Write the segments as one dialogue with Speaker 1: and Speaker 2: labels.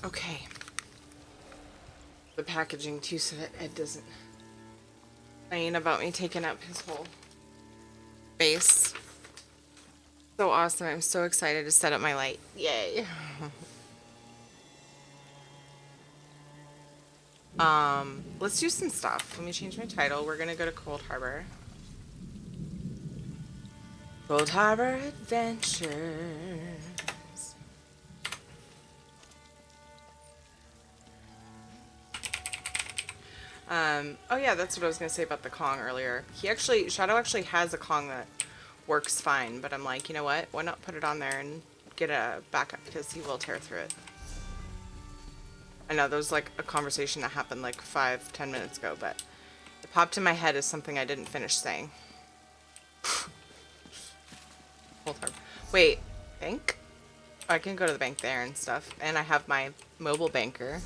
Speaker 1: Okay. The packaging too, so that Ed doesn't complain about me taking up his whole space. So awesome. I'm so excited to set up my light. Yay. Let's do some stuff. Let me change my title. We're gonna go to Coldharbour. Coldharbour Adventures. Oh yeah, that's what I was gonna say about the Kong earlier. Shadow actually has a Kong that works fine, but I'm like, you know what? Why not put it on there and get a backup, because he will tear through it. I know there was like a conversation that happened like 5-10 minutes ago, but it popped in my head as something I didn't finish saying. Hold on. Wait, bank? Oh, I can go to the bank there and stuff. And I have my mobile banker.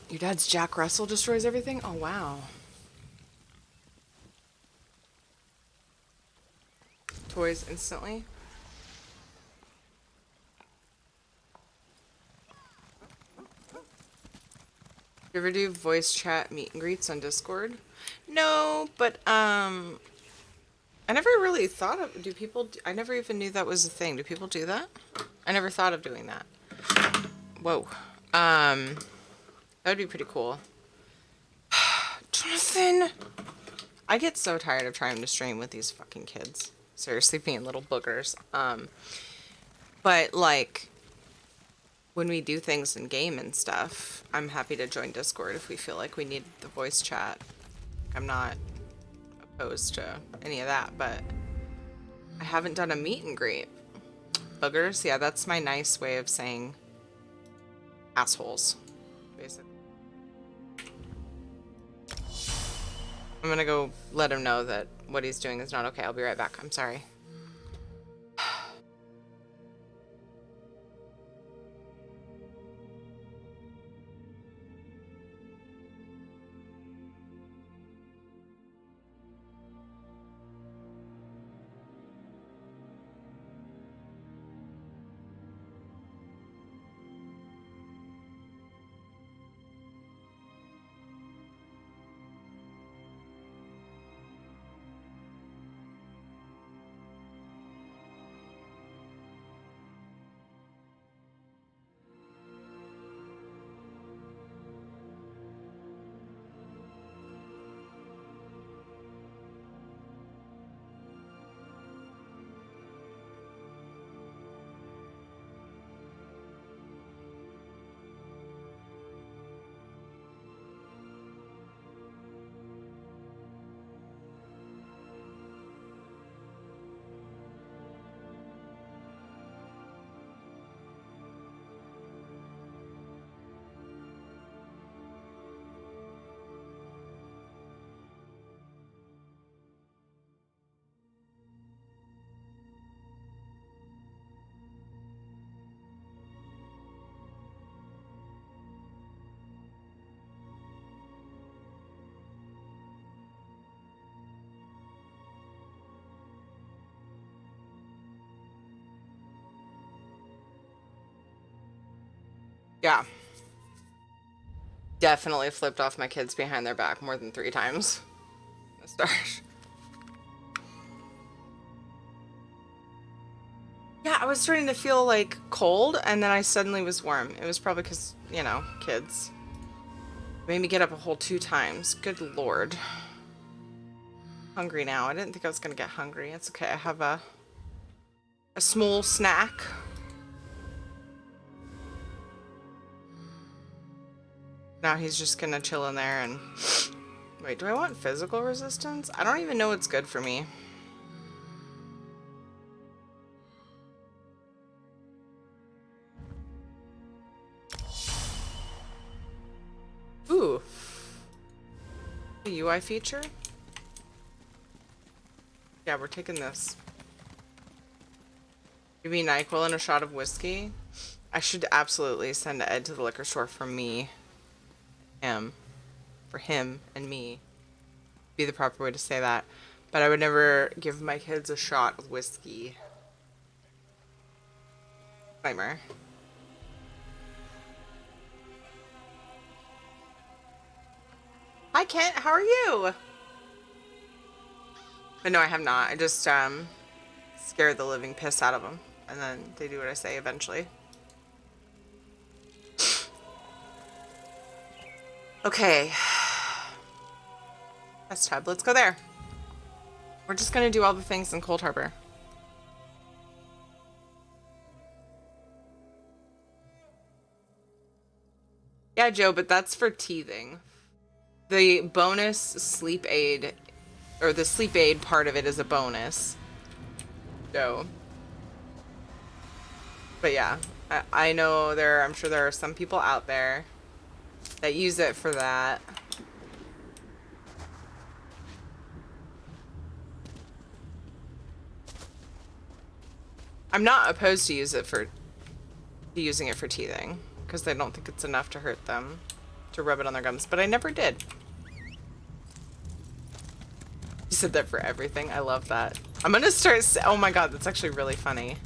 Speaker 1: Your dad's Jack Russell destroys everything? Oh, wow. Toys instantly. You ever do voice chat meet and greets on Discord? No, but I never really thought of, I never even knew that was a thing. Do people do that? I never thought of doing that. Whoa. That would be pretty cool. Jonathan! I get so tired of trying to stream with these fucking kids. Seriously, being little boogers. But like, when we do things in game and stuff, I'm happy to join Discord if we feel like we need the voice chat. I'm not opposed to any of that, but I haven't done a meet and greet. Boogers? Yeah, that's my nice way of saying assholes, basically. I'm gonna go let him know that what he's doing is not okay. I'll be right back. I'm sorry. Yeah. Definitely flipped off my kids behind their back more than 3 times. The start. Yeah, I was starting to feel like cold, and then I suddenly was warm. It was probably because, you know, kids. Made me get up a whole 2 times. Good lord. Hungry now. I didn't think I was gonna get hungry. It's okay. I have a small snack. Now he's just gonna chill in there and... Wait, do I want physical resistance? I don't even know what's good for me. Ooh. A UI feature? Yeah, we're taking this. Give me NyQuil and a shot of whiskey. I should absolutely send Ed to the liquor store for me. For him and me. be the proper way to say that. But I would never give my kids a shot of whiskey. Timer. Hi Kent, how are you? But no, I have not. I just scare the living piss out of them, and then they do what I say eventually. Okay. Test tub. Let's go there. We're just gonna do all the things in Coldharbour. Yeah, Joe, but that's for teething. The bonus sleep aid, or the sleep aid part of it is a bonus. So, but yeah, I know I'm sure there are some people out there that use it for that. I'm not opposed to using it for teething, because I don't think it's enough to hurt them to rub it on their gums, but I never did. You said that for everything. I love that. I'm gonna start. Oh my god, that's actually really funny.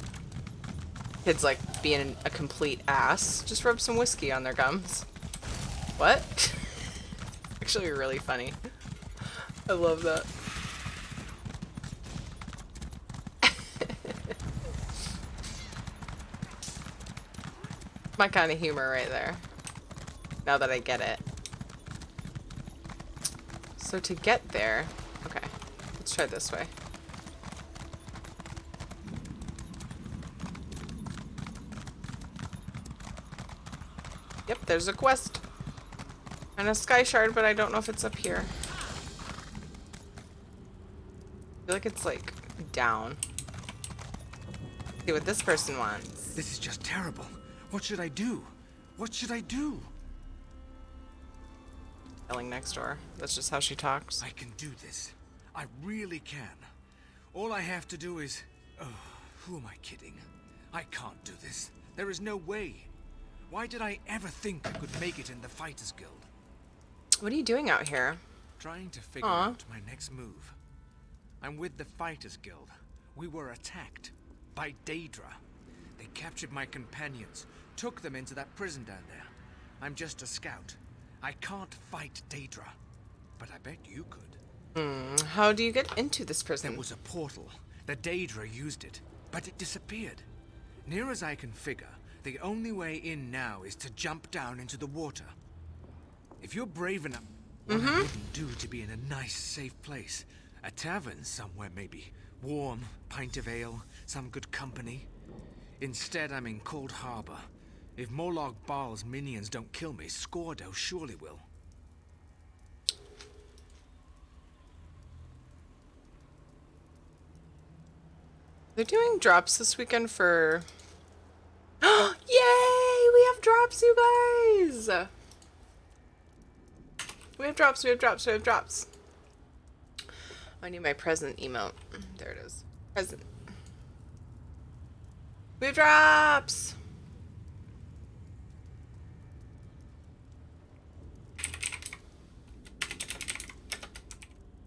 Speaker 1: Kids like being a complete ass. Just rub some whiskey on their gums. What? Actually really funny. I love that. My kind of humor right there. Now that I get it. So to get there, okay, let's try this way. Yep, there's a quest. And a sky shard, but I don't know if it's up here. I feel like it's like down. See what this person wants.
Speaker 2: This is just terrible. What should I do? What should I do?
Speaker 1: Yelling next door. That's just how she talks.
Speaker 2: I can do this. I really can. All I have to do is... Oh, who am I kidding? I can't do this. There is no way. Why did I ever think I could make it in the Fighters Guild?
Speaker 1: What are you doing out here?
Speaker 2: Trying to figure out my next move. I'm with the Fighters Guild. We were attacked by Daedra. They captured my companions, took them into that prison down there. I'm just a scout. I can't fight Daedra, but I bet you could.
Speaker 1: How do you get into this prison?
Speaker 2: There was a portal. The Daedra used it, but it disappeared. Near as I can figure, the only way in now is to jump down into the water. If you're brave enough, what I wouldn't do to be in a nice, safe place. A tavern somewhere, maybe. Warm, pint of ale, some good company. Instead, I'm in Coldharbour. If Morlog Baal's minions don't kill me, Scordo surely will.
Speaker 1: They're doing drops this weekend for... Yay! We have drops, you guys! We have drops, we have drops, we have drops. I need my present emote. There it is. Present. We have drops!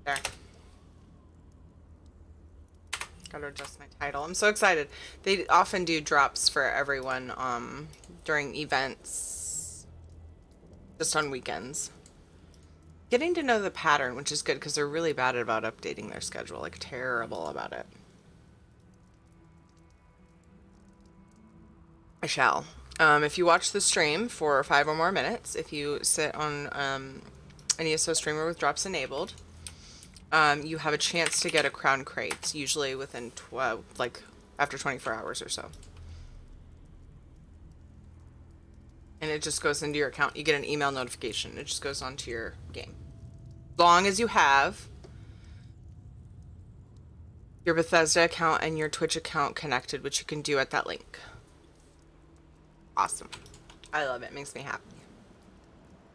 Speaker 1: There. Gotta adjust my title. I'm so excited. They often do drops for everyone during events. Just on weekends. Getting to know the pattern, which is good because they're really bad about updating their schedule. Like, terrible about it. I shall. If you watch the stream for 5 or more minutes, if you sit on an ESO streamer with drops enabled, you have a chance to get a crown crate, usually within after 24 hours or so. And it just goes into your account. You get an email notification. It just goes onto your game. Long as you have your Bethesda account and your Twitch account connected, which you can do at that link. Awesome. I love it. Makes me happy.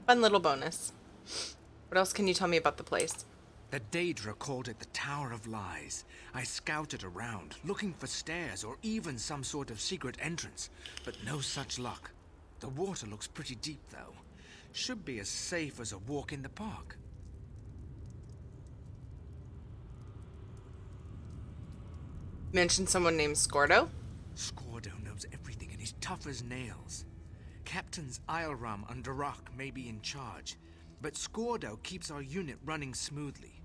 Speaker 1: Fun little bonus. What else can you tell me about the place?
Speaker 2: The Daedra called it the Tower of Lies. I scouted around, looking for stairs or even some sort of secret entrance, but no such luck. The water looks pretty deep, though. Should be as safe as a walk in the park.
Speaker 1: Mention someone named Scordo.
Speaker 2: Scordo knows everything and he's tough as nails. Captains Ilram and Darak may be in charge, but Scordo keeps our unit running smoothly.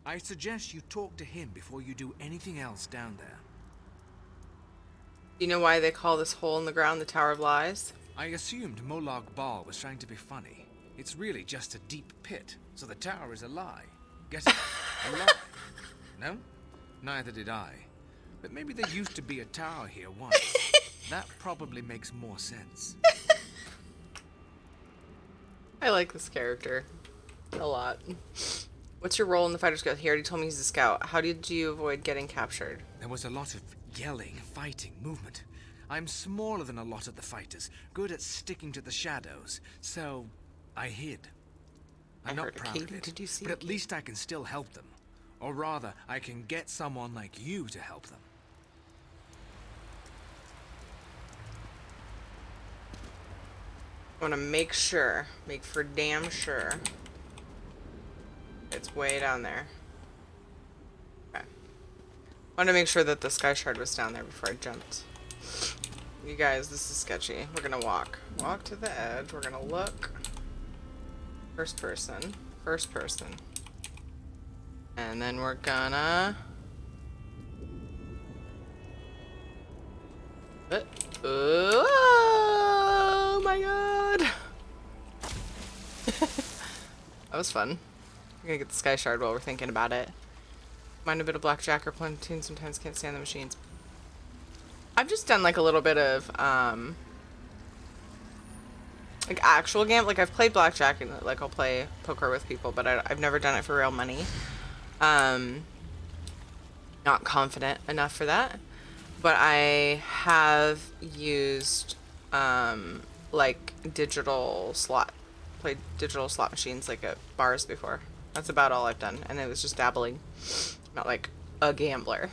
Speaker 2: I suggest you talk to him before you do anything else down there.
Speaker 1: Do you know why they call this hole in the ground the Tower of Lies?
Speaker 2: I assumed Molag Bal was trying to be funny. It's really just a deep pit, so the tower is a lie. Get it? A lie. No? Neither did I. But maybe there used to be a tower here once. That probably makes more sense.
Speaker 1: I like this character a lot. What's your role in the Fighter's Guild? He already told me he's a scout. How did you avoid getting captured?
Speaker 2: There was a lot of yelling, fighting, movement. I'm smaller than a lot of the fighters, good at sticking to the shadows, so I hid. I'm not proud of it,
Speaker 1: Did you see
Speaker 2: but at least I can still help them. Or rather, I can get someone like you to help them.
Speaker 1: I want to make for damn sure, it's way down there. Okay. I want to make sure that the sky shard was down there before I jumped. You guys, this is sketchy. We're gonna walk to the edge. We're gonna look. First person, and then we're gonna. Oh my god! That was fun. We're gonna get the sky shard while we're thinking about it. Mind a bit of blackjack or platoon. Sometimes can't stand the machines. I've just done like a little bit of like actual game. Like I've played blackjack and like I'll play poker with people, but I've never done it for real money. Not confident enough for that. But I have used like played digital slot machines like at bars before. That's about all I've done, and it was just dabbling, not like a gambler.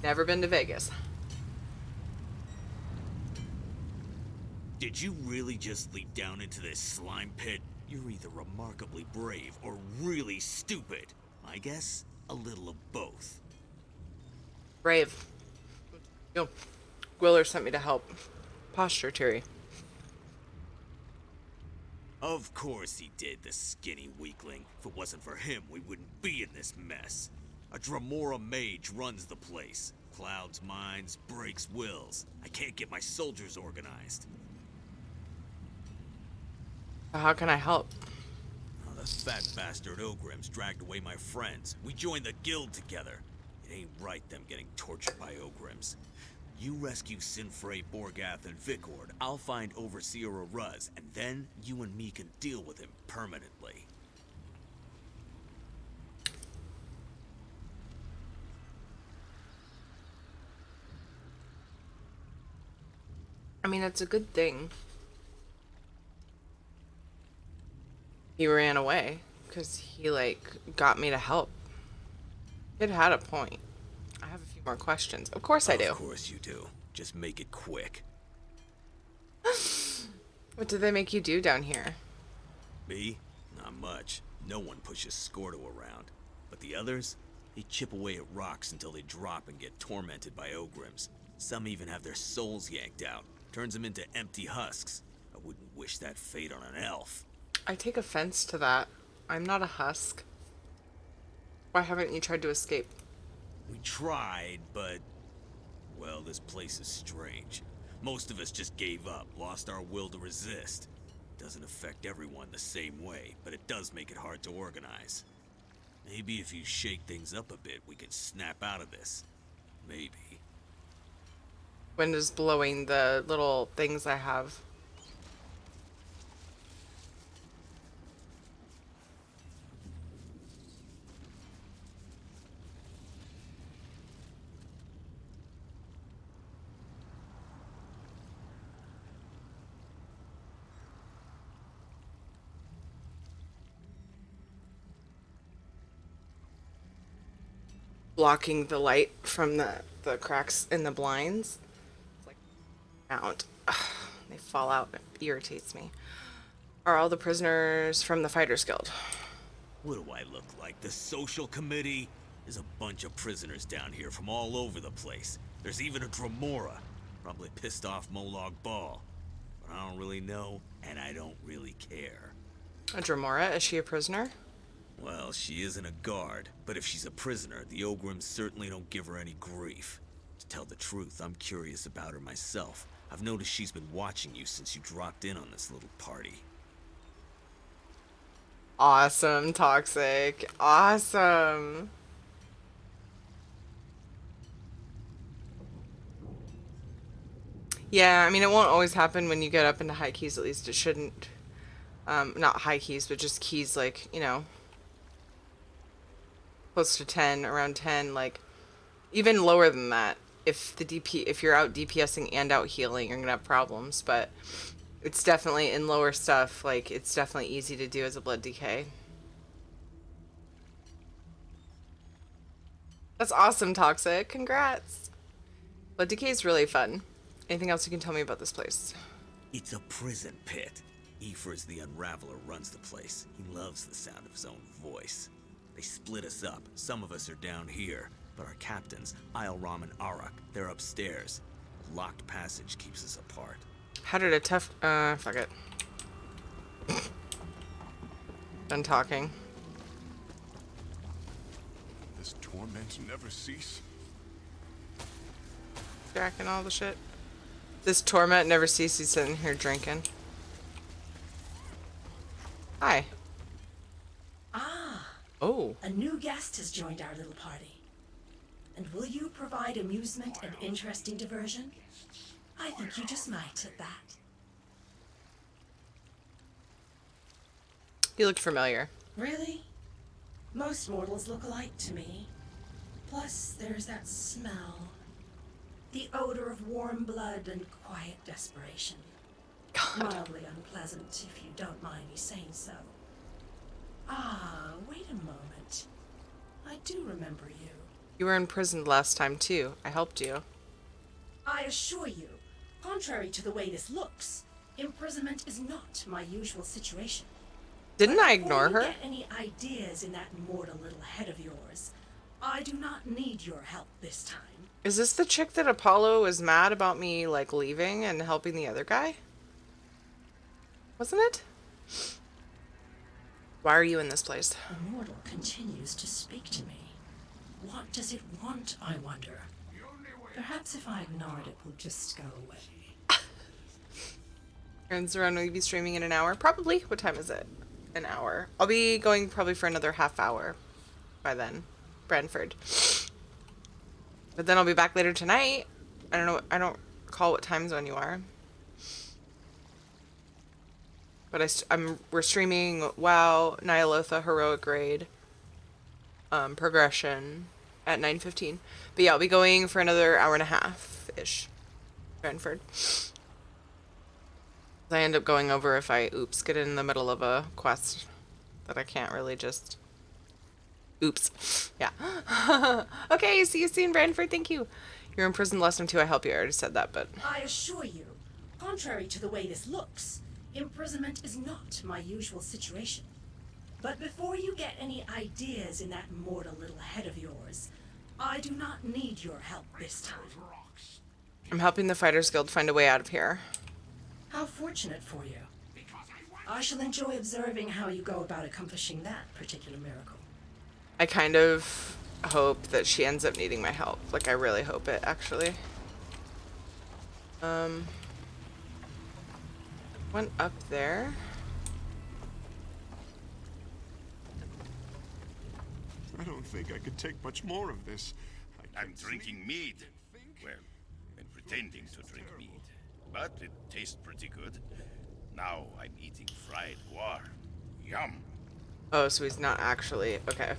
Speaker 1: Never been to Vegas.
Speaker 3: Did you really just leap down into this slime pit? You're either remarkably brave or really stupid. I guess a little of both.
Speaker 1: Brave. Yo, Gwiller sent me to help. Posture Terry.
Speaker 3: Of course he did, the skinny weakling. If it wasn't for him, we wouldn't be in this mess. A Dremora mage runs the place. Clouds minds, breaks wills. I can't get my soldiers organized.
Speaker 1: How can I help?
Speaker 3: Oh, the fat bastard Ogrims dragged away my friends. We joined the guild together. It ain't right them getting tortured by Ogrims. You rescue Sinfrey, Borgath, and Vikord. I'll find Overseer Aruz, and then you and me can deal with him permanently.
Speaker 1: I mean, it's a good thing he ran away, because he, like, got me to help. It had a point. I have a few more questions. Of course I do.
Speaker 3: Of course you do. Just make it quick.
Speaker 1: What did they make you do down here?
Speaker 3: Me? Not much. No one pushes Scordo around. But the others? They chip away at rocks until they drop and get tormented by Ogrims. Some even have their souls yanked out. Turns them into empty husks. I wouldn't wish that fate on an elf.
Speaker 1: I take offense to that. I'm not a husk. Why haven't you tried to escape?
Speaker 3: We tried, but... well, this place is strange. Most of us just gave up, lost our will to resist. Doesn't affect everyone the same way, but it does make it hard to organize. Maybe if you shake things up a bit, we can snap out of this. Maybe.
Speaker 1: Wind is blowing the little things I have. Blocking the light from the cracks in the blinds. It's like out. They fall out. It irritates me. Are all the prisoners from the Fighters Guild?
Speaker 3: What do I look like? The social committee? There's a bunch of prisoners down here from all over the place. There's even a Dremora. Probably pissed off Molag Bal. But I don't really know, and I don't really care.
Speaker 1: A Dremora? Is she a prisoner?
Speaker 3: Well, she isn't a guard, but if she's a prisoner, the Ogrims certainly don't give her any grief. To tell the truth, I'm curious about her myself. I've noticed she's been watching you since you dropped in on this little party.
Speaker 1: Awesome, Toxic. Awesome. Yeah, I mean, it won't always happen when you get up into high keys. At least it shouldn't. Not high keys, but just keys like, you know, close to 10, around 10, like, even lower than that. If you're out DPSing and out healing, you're gonna have problems, but it's definitely in lower stuff, like, it's definitely easy to do as a blood DK. That's awesome, Toxic. Congrats. Blood DK is really fun. Anything else you can tell me about this place?
Speaker 3: It's a prison pit. Aoife's the Unraveler runs the place. He loves the sound of his own voice. They split us up. Some of us are down here, but our captains, Isleram and Arak, they're upstairs. A locked passage keeps us apart.
Speaker 1: How did a tough... fuck it. Done talking.
Speaker 4: This torment never cease.
Speaker 1: Jacking all the shit. This torment never ceases, sitting here drinking. Hi.
Speaker 5: Ah,
Speaker 1: Oh.
Speaker 5: a new guest has joined our little party. And will you provide amusement and interesting diversion? I think you just might at that.
Speaker 1: You look familiar.
Speaker 5: Really? Most mortals look alike to me. Plus, there's that smell. The odor of warm blood and quiet desperation.
Speaker 1: God.
Speaker 5: Mildly unpleasant, if you don't mind me saying so. Ah, wait a moment. I do remember you.
Speaker 1: You were in prison last time, too. I helped you.
Speaker 5: I assure you, contrary to the way this looks, imprisonment is not my usual situation.
Speaker 1: Didn't I ignore
Speaker 5: Before
Speaker 1: her?
Speaker 5: you get any ideas in that mortal little head of yours, I do not need your help this time.
Speaker 1: Is this the chick that Apollo was mad about me, like, leaving and helping the other guy? Wasn't it? Why are you in this place?
Speaker 5: The mortal continues to speak to me. What does it want, I wonder? Perhaps if I ignore it, it will just go away.
Speaker 1: Turns around, will you be streaming in an hour? Probably. What time is it? An hour. I'll be going probably for another half hour by then. Brantford. But then I'll be back later tonight. I don't know. I don't recall what time zone you are. But we're streaming WoW, Nyalotha Heroic Raid, Progression at 9:15. But yeah, I'll be going for another hour and a half-ish. Brantford. I end up going over if I, get in the middle of a quest that I can't really just... Oops. Yeah. Okay, see you soon, Brantford. Thank you. You're in prison last time too. I help you. I already said that, but...
Speaker 5: I assure you, contrary to the way this looks, imprisonment is not my usual situation. But before you get any ideas in that mortal little head of yours, I do not need your help this time.
Speaker 1: I'm helping the Fighters Guild find a way out of here.
Speaker 5: How fortunate for you. I shall enjoy observing how you go about accomplishing that particular miracle.
Speaker 1: I kind of hope that she ends up needing my help. Like, I really hope it, actually. Went up there.
Speaker 4: I don't think I could take much more of this.
Speaker 6: I'm drinking mead. Well, I'm pretending to drink mead. But it tastes pretty good. Now I'm eating fried guar. Yum.
Speaker 1: Oh, so he's not actually... Okay.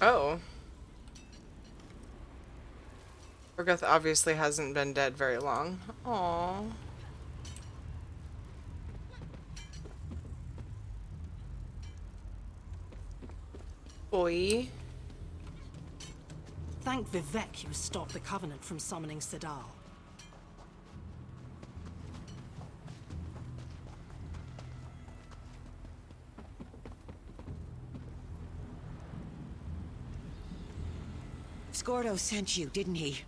Speaker 1: Oh. Orgeth obviously hasn't been dead very long. Aww. Boy.
Speaker 5: Thank Vivek you stopped the Covenant from summoning Sedal.
Speaker 7: Scordo sent you, didn't he?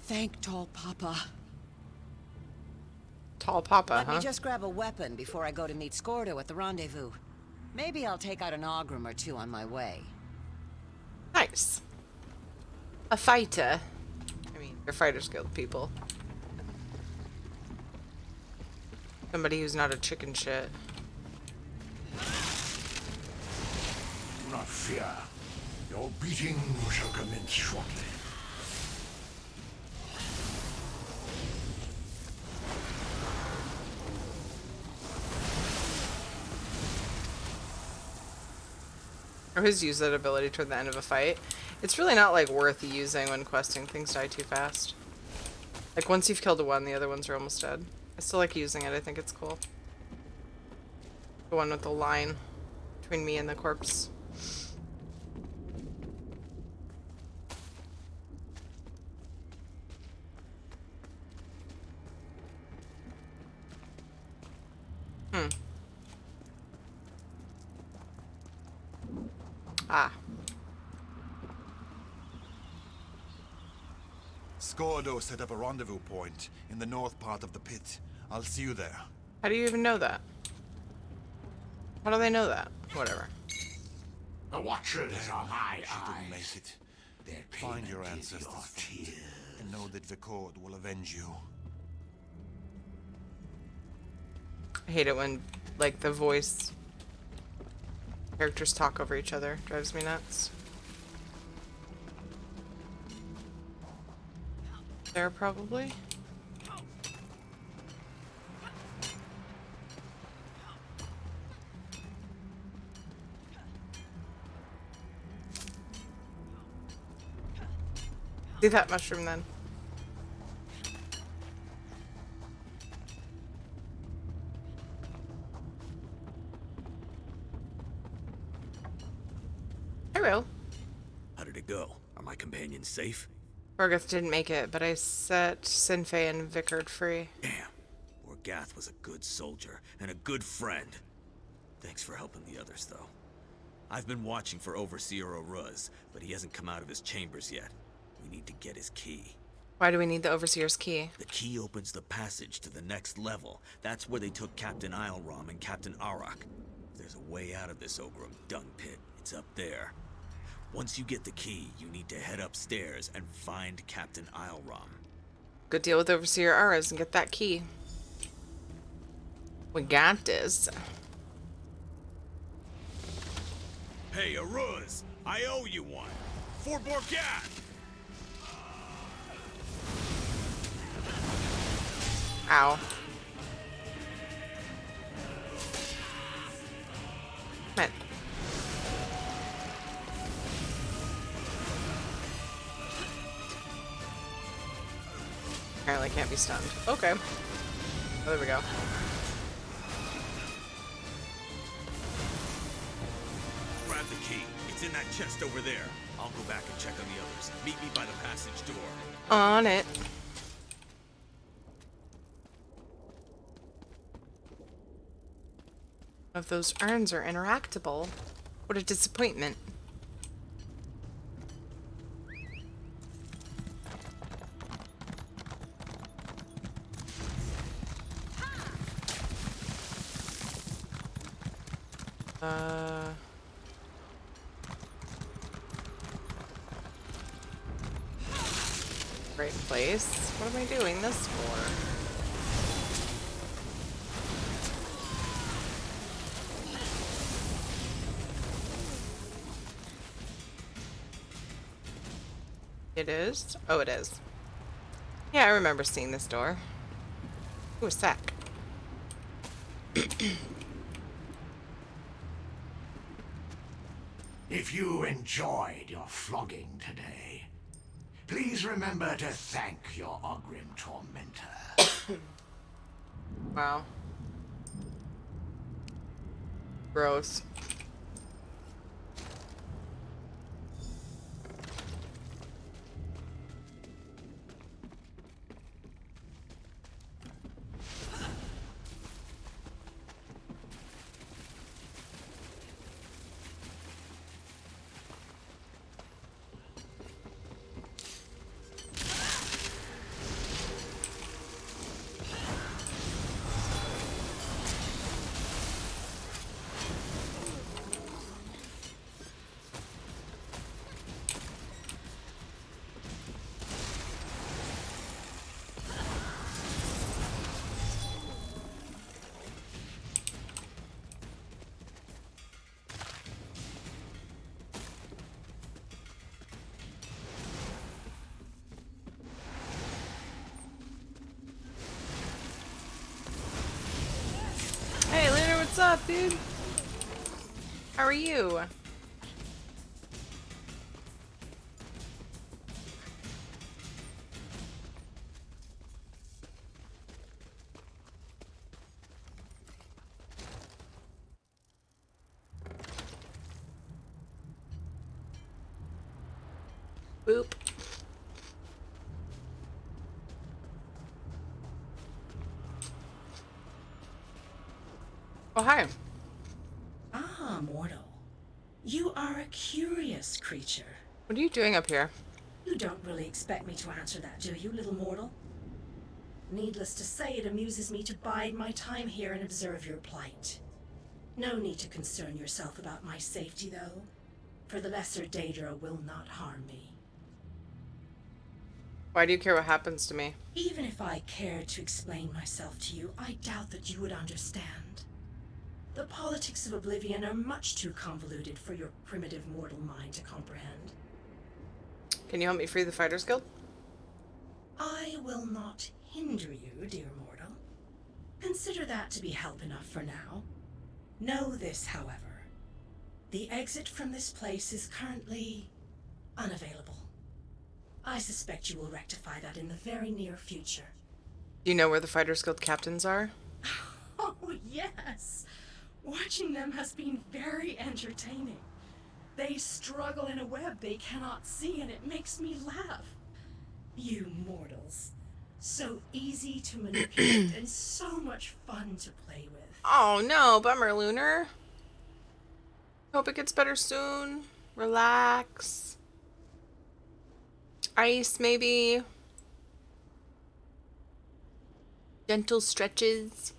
Speaker 7: Thank Tall Papa.
Speaker 1: Tall Papa,
Speaker 7: Let
Speaker 1: huh?
Speaker 7: me just grab a weapon before I go to meet Scordo at the rendezvous. Maybe I'll take out an Ogrim or two on my way.
Speaker 1: Nice. A fighter. I mean, they're Fighters Guild people. Somebody who's not a chicken shit.
Speaker 8: Do not fear. Your beating shall commence shortly.
Speaker 1: I always use that ability toward the end of a fight. It's really not like worth using when questing. Things die too fast. Like once you've killed one, the other ones are almost dead. I still like using it. I think it's cool. The one with the line between me and the corpse. Ah.
Speaker 9: Scordo set up a rendezvous point in the north part of the pit. I'll see you there.
Speaker 1: How do you even know that? How do they know that? Whatever.
Speaker 8: The Watchers are my
Speaker 9: She didn't make
Speaker 8: eyes.
Speaker 9: it.
Speaker 8: Their
Speaker 9: Find your
Speaker 8: payment is
Speaker 9: ancestors
Speaker 8: your
Speaker 9: friend,
Speaker 8: tears.
Speaker 9: and know that Vikord will avenge you.
Speaker 1: I hate it when, like, the voice characters talk over each other. Drives me nuts. There, probably. See that mushroom then. I will.
Speaker 3: How did it go? Are my companions safe?
Speaker 1: Orgeth didn't make it, but I set Sinfei and Vicard free.
Speaker 3: Damn. Orgath was a good soldier and a good friend. Thanks for helping the others, though. I've been watching for Overseer Oruz, but he hasn't come out of his chambers yet. We need to get his key.
Speaker 1: Why do we need the Overseer's key?
Speaker 3: The key opens the passage to the next level. That's where they took Captain Isleram and Captain Arak. If there's a way out of this Ogrim dung pit, it's up there. Once you get the key, you need to head upstairs and find Captain Isleram.
Speaker 1: Go deal with Overseer Aras and get that key. We got this.
Speaker 3: Hey, Oruz! I owe you one! For Borgath!
Speaker 1: Ow. Man. Apparently can't be stunned. Okay. Oh, there we go.
Speaker 3: Grab the key. It's in that chest over there. I'll go back and check on the others. Meet me by the passage door.
Speaker 1: On it. If those urns are interactable, what a disappointment. Great place. What am I doing this for? It is? Oh, it is. Yeah, I remember seeing this door. Ooh, a sack.
Speaker 8: If you enjoyed your flogging today, Please remember to thank your Ogrim tormentor.
Speaker 1: Wow. Gross. Hey, Luna, what's up, dude? How are you? Boop. Oh, hi.
Speaker 5: Ah, mortal. You are a curious creature.
Speaker 1: What are you doing up here?
Speaker 5: You don't really expect me to answer that, do you, little mortal? Needless to say, it amuses me to bide my time here and observe your plight. No need to concern yourself about my safety, though, for the lesser Daedra will not harm me.
Speaker 1: Why do you care what happens to me?
Speaker 5: Even if I cared to explain myself to you, I doubt that you would understand. The politics of Oblivion are much too convoluted for your primitive mortal mind to comprehend.
Speaker 1: Can you help me free the Fighters Guild?
Speaker 5: I will not hinder you, dear mortal. Consider that to be help enough for now. Know this, however. The exit from this place is currently unavailable. I suspect you will rectify that in the very near future.
Speaker 1: Do you know where the Fighters Guild captains are?
Speaker 5: Oh, yes! Watching them has been very entertaining. They struggle in a web they cannot see, and it makes me laugh. You mortals. So easy to manipulate and so much fun to play with.
Speaker 1: Oh no, bummer, Lunar. Hope it gets better soon. Relax. Ice, maybe. Gentle stretches.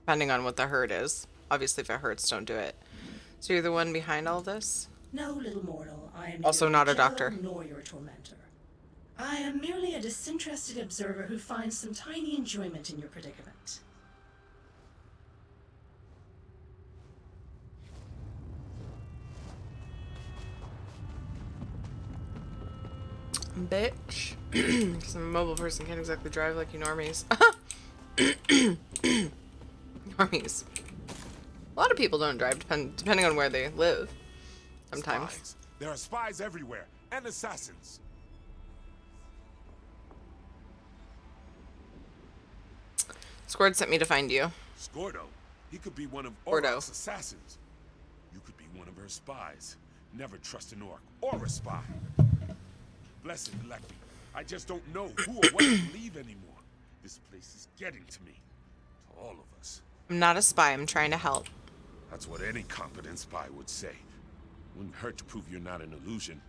Speaker 1: Depending on what the hurt is. Obviously, if it hurts, don't do it. So you're the one behind all this?
Speaker 5: No, little mortal, I am
Speaker 1: Also
Speaker 5: neither
Speaker 1: not a
Speaker 5: your killer
Speaker 1: doctor.
Speaker 5: nor your tormentor. I am merely a disinterested observer who finds some tiny enjoyment in your predicament.
Speaker 1: Bitch. Because I'm a mobile person, can't exactly drive like you normies. Normies. A lot of people don't drive, depending on where they live. Sometimes.
Speaker 4: Spies. There are spies everywhere, and assassins.
Speaker 1: Squad sent me to find you.
Speaker 4: Scordo. He could be one of
Speaker 1: Ordo.
Speaker 4: Oroc's assassins. You could be one of her spies. Never trust an orc or a spy. Blessed elect me. I just don't know who or what to believe anymore. This place is getting to me. To all of us.
Speaker 1: I'm not a spy, I'm trying to help.
Speaker 4: That's what any competent spy would say. Wouldn't hurt to prove you're not an illusion.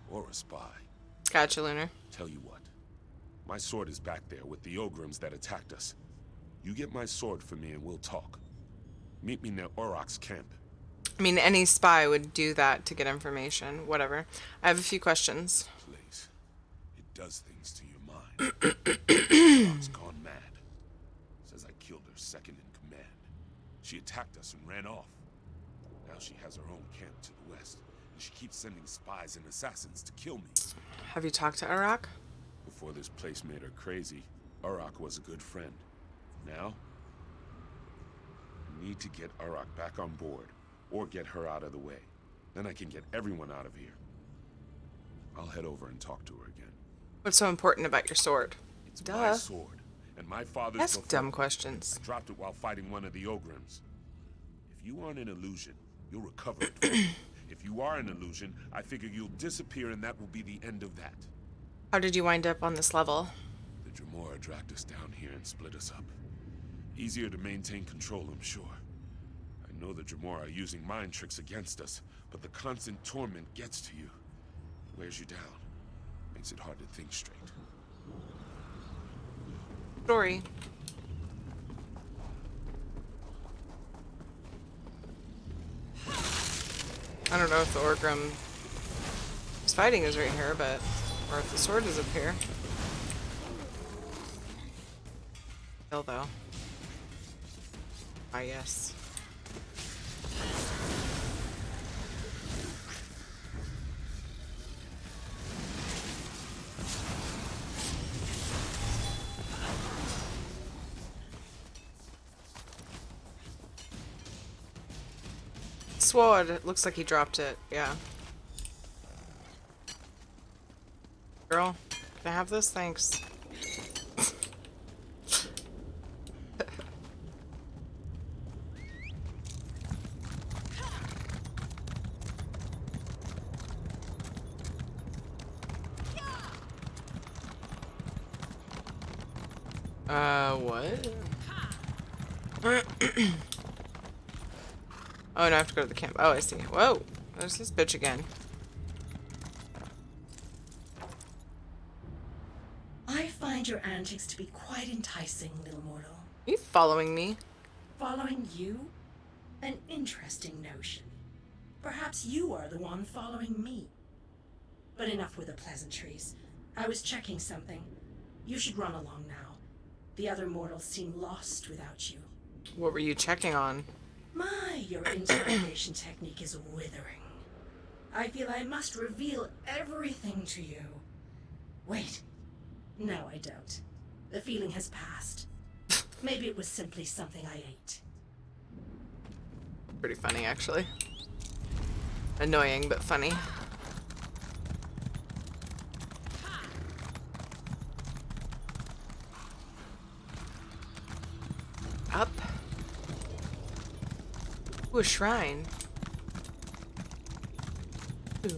Speaker 4: Or a spy.
Speaker 1: Gotcha, Lunar.
Speaker 4: Tell you what. My sword is back there with the Ogrims that attacked us. You get my sword for me and we'll talk. Meet me near Oroc's camp.
Speaker 1: I mean, any spy would do that to get information. Whatever. I have a few questions.
Speaker 4: Please. It does things to your mind. Oroc's gone mad. Says I killed her second in command. She attacked us and ran off. Now she has her own camp to the west. And she keeps sending spies and assassins to kill me.
Speaker 1: Have you talked to Arak?
Speaker 4: Before this place made her crazy, Urok was a good friend. Now, I need to get Urok back on board, or get her out of the way. Then I can get everyone out of here. I'll head over and talk to her again.
Speaker 1: What's so important about your sword?
Speaker 4: It's
Speaker 1: Duh.
Speaker 4: my sword, and my father's
Speaker 1: Ask
Speaker 4: before
Speaker 1: dumb
Speaker 4: me.
Speaker 1: questions.
Speaker 4: I dropped it while fighting one of the Ogrims. If you aren't an illusion, you'll recover it for me. If you are an illusion, I figure you'll disappear and that will be the end of that.
Speaker 1: How did you wind up on this level?
Speaker 4: The Dremora dragged us down here and split us up. Easier to maintain control, I'm sure. I know the Dremora are using mind tricks against us, but the constant torment gets to you. It wears you down. Makes it hard to think straight.
Speaker 1: Story. I don't know if the Orgrim is fighting is right here, but... Or if the sword is up here. Kill, though. Ah, yes. Sword. It looks like he dropped it. Yeah. Girl, can I have this? Thanks. What? Oh, no, I have to go to the camp. Oh, I see. Whoa! There's this bitch again.
Speaker 5: I find your antics to be quite enticing, little mortal.
Speaker 1: Are you following me?
Speaker 5: Following you? An interesting notion. Perhaps you are the one following me. But enough with the pleasantries. I was checking something. You should run along now. The other mortals seem lost without you.
Speaker 1: What were you checking on?
Speaker 5: My, your interrogation technique is withering. I feel I must reveal everything to you. Wait. No, I don't. The feeling has passed. Maybe it was simply something I ate.
Speaker 1: Pretty funny, actually. Annoying, but funny. Up. Ooh, a shrine. Ooh.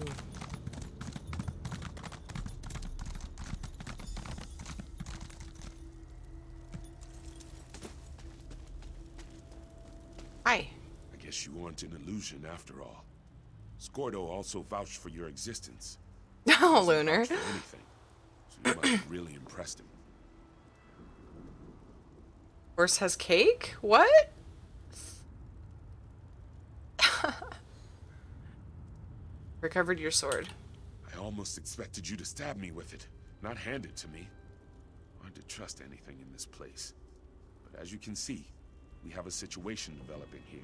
Speaker 1: Hi.
Speaker 4: I guess you aren't an illusion after all. Scordo also vouched for your existence.
Speaker 1: Oh,
Speaker 4: Doesn't
Speaker 1: Lunar.
Speaker 4: vouch for anything, so you must have really impressed him.
Speaker 1: Horse has cake? What? Recovered your sword.
Speaker 4: I almost expected you to stab me with it, not hand it to me. Hard to trust anything in this place. But as you can see, we have a situation developing here.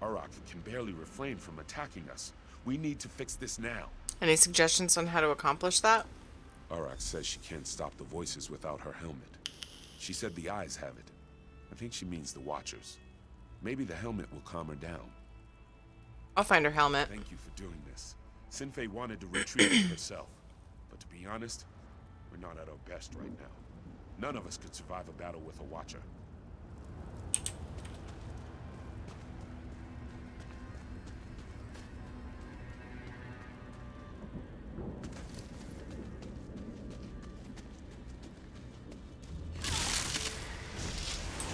Speaker 4: Arak can barely refrain from attacking us. We need to fix this now.
Speaker 1: Any suggestions on how to accomplish that?
Speaker 4: Arak says she can't stop the voices without her helmet. She said the eyes have it. I think she means the Watchers. Maybe the helmet will calm her down.
Speaker 1: I'll find her helmet.
Speaker 4: Thank you for doing this. Sinfei wanted to retrieve it herself. But to be honest, we're not at our best right now. None of us could survive a battle with a Watcher.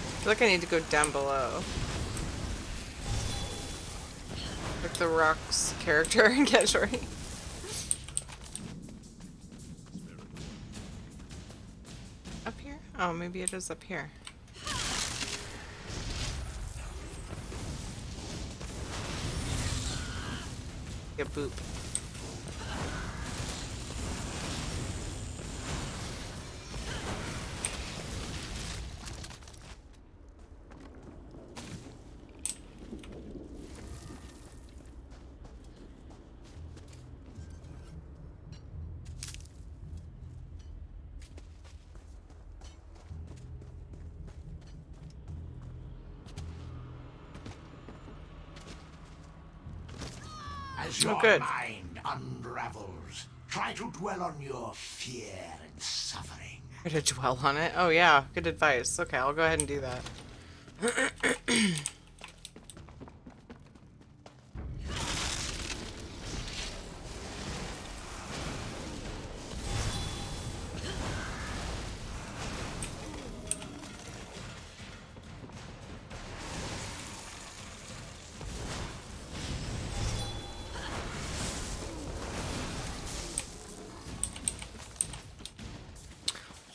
Speaker 1: I feel like I need to go down below. Like the Rock's character and get ready. Up here? Oh, maybe it is up here. Yeah, boop.
Speaker 8: As
Speaker 1: Oh,
Speaker 8: your
Speaker 1: good.
Speaker 8: mind unravels, Try to dwell on your fear and suffering.
Speaker 1: Try to dwell on it. Oh yeah, good advice. Okay, I'll go ahead and do that.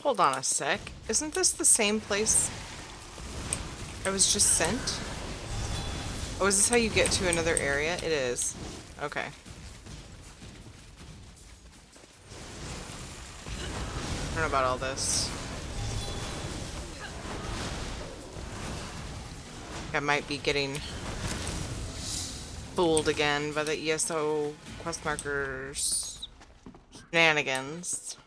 Speaker 1: Hold on a sec. Isn't this the same place I was just sent? Oh, is this how you get to another area? It is. Okay. I don't know about all this. I might be getting fooled again by the ESO quest markers shenanigans.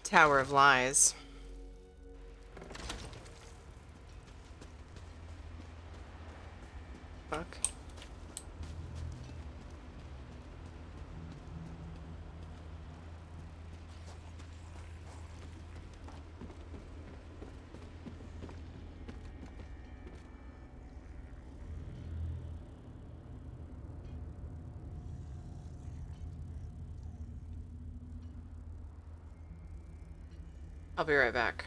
Speaker 1: Tower of Lies. Fuck. I'll be right back.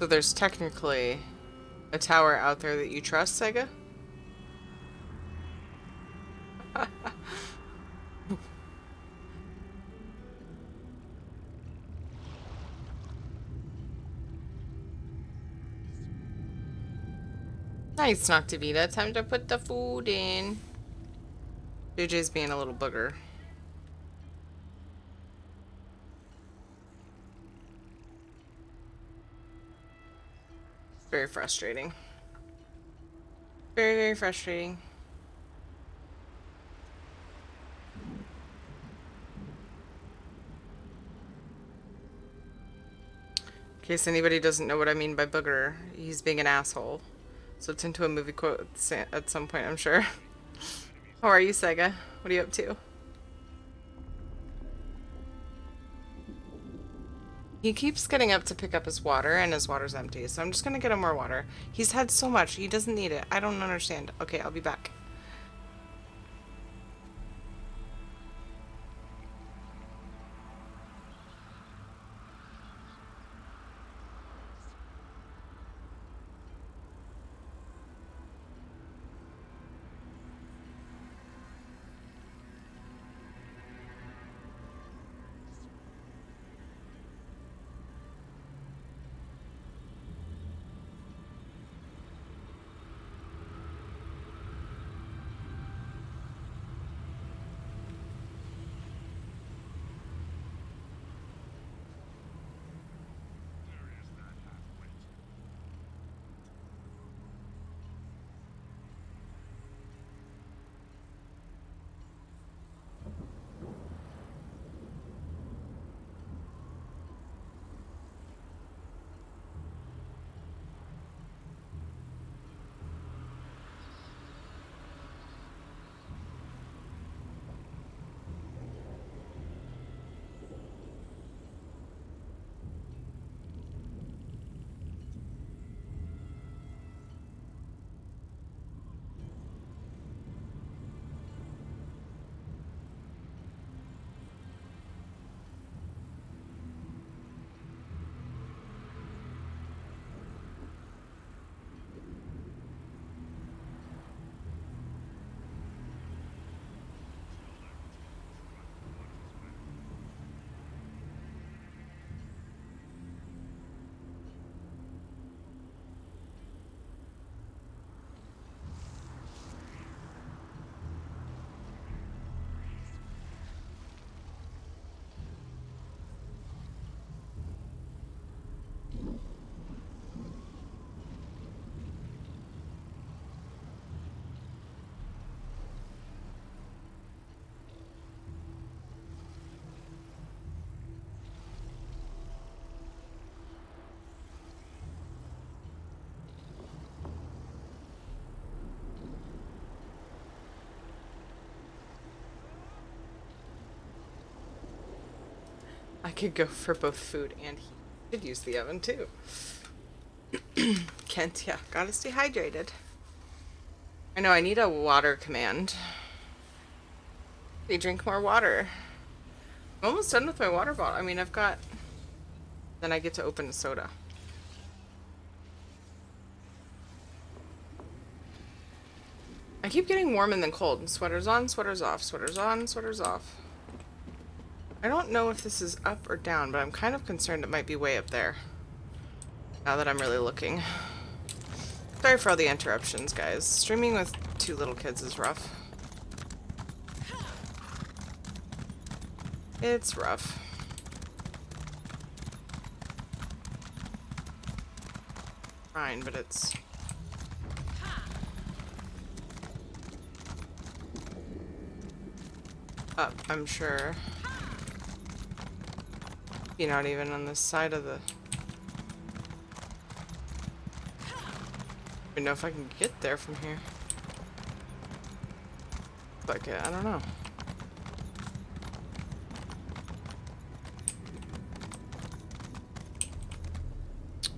Speaker 1: So there's technically a tower out there that you trust, Sega? Nice, Noctivita. Time to put the food in. JJ's being a little booger. Very frustrating. Very, very frustrating. In case anybody doesn't know what I mean by booger, he's being an asshole. So it's into a movie quote at some point, I'm sure. How are you, Sega? What are you up to? He keeps getting up to pick up his water, and his water's empty. So I'm just gonna get him more water. He's had so much. He doesn't need it. I don't understand. Okay, I'll be back. I could go for both food and heat. Could use the oven too. Kent, yeah, gotta stay hydrated. I know I need a water command. They drink more water. I'm almost done with my water bottle. I mean, I've got. Then I get to open a soda. I keep getting warm and then cold. Sweaters on, sweaters off, sweaters on, sweaters off. I don't know if this is up or down, but I'm kind of concerned it might be way up there. Now that I'm really looking. Sorry for all the interruptions, guys. Streaming with 2 little kids is rough. It's rough. Fine, but it's... up, I'm sure. You're not even on this side of the... I don't even know if I can get there from here. Like, I don't know.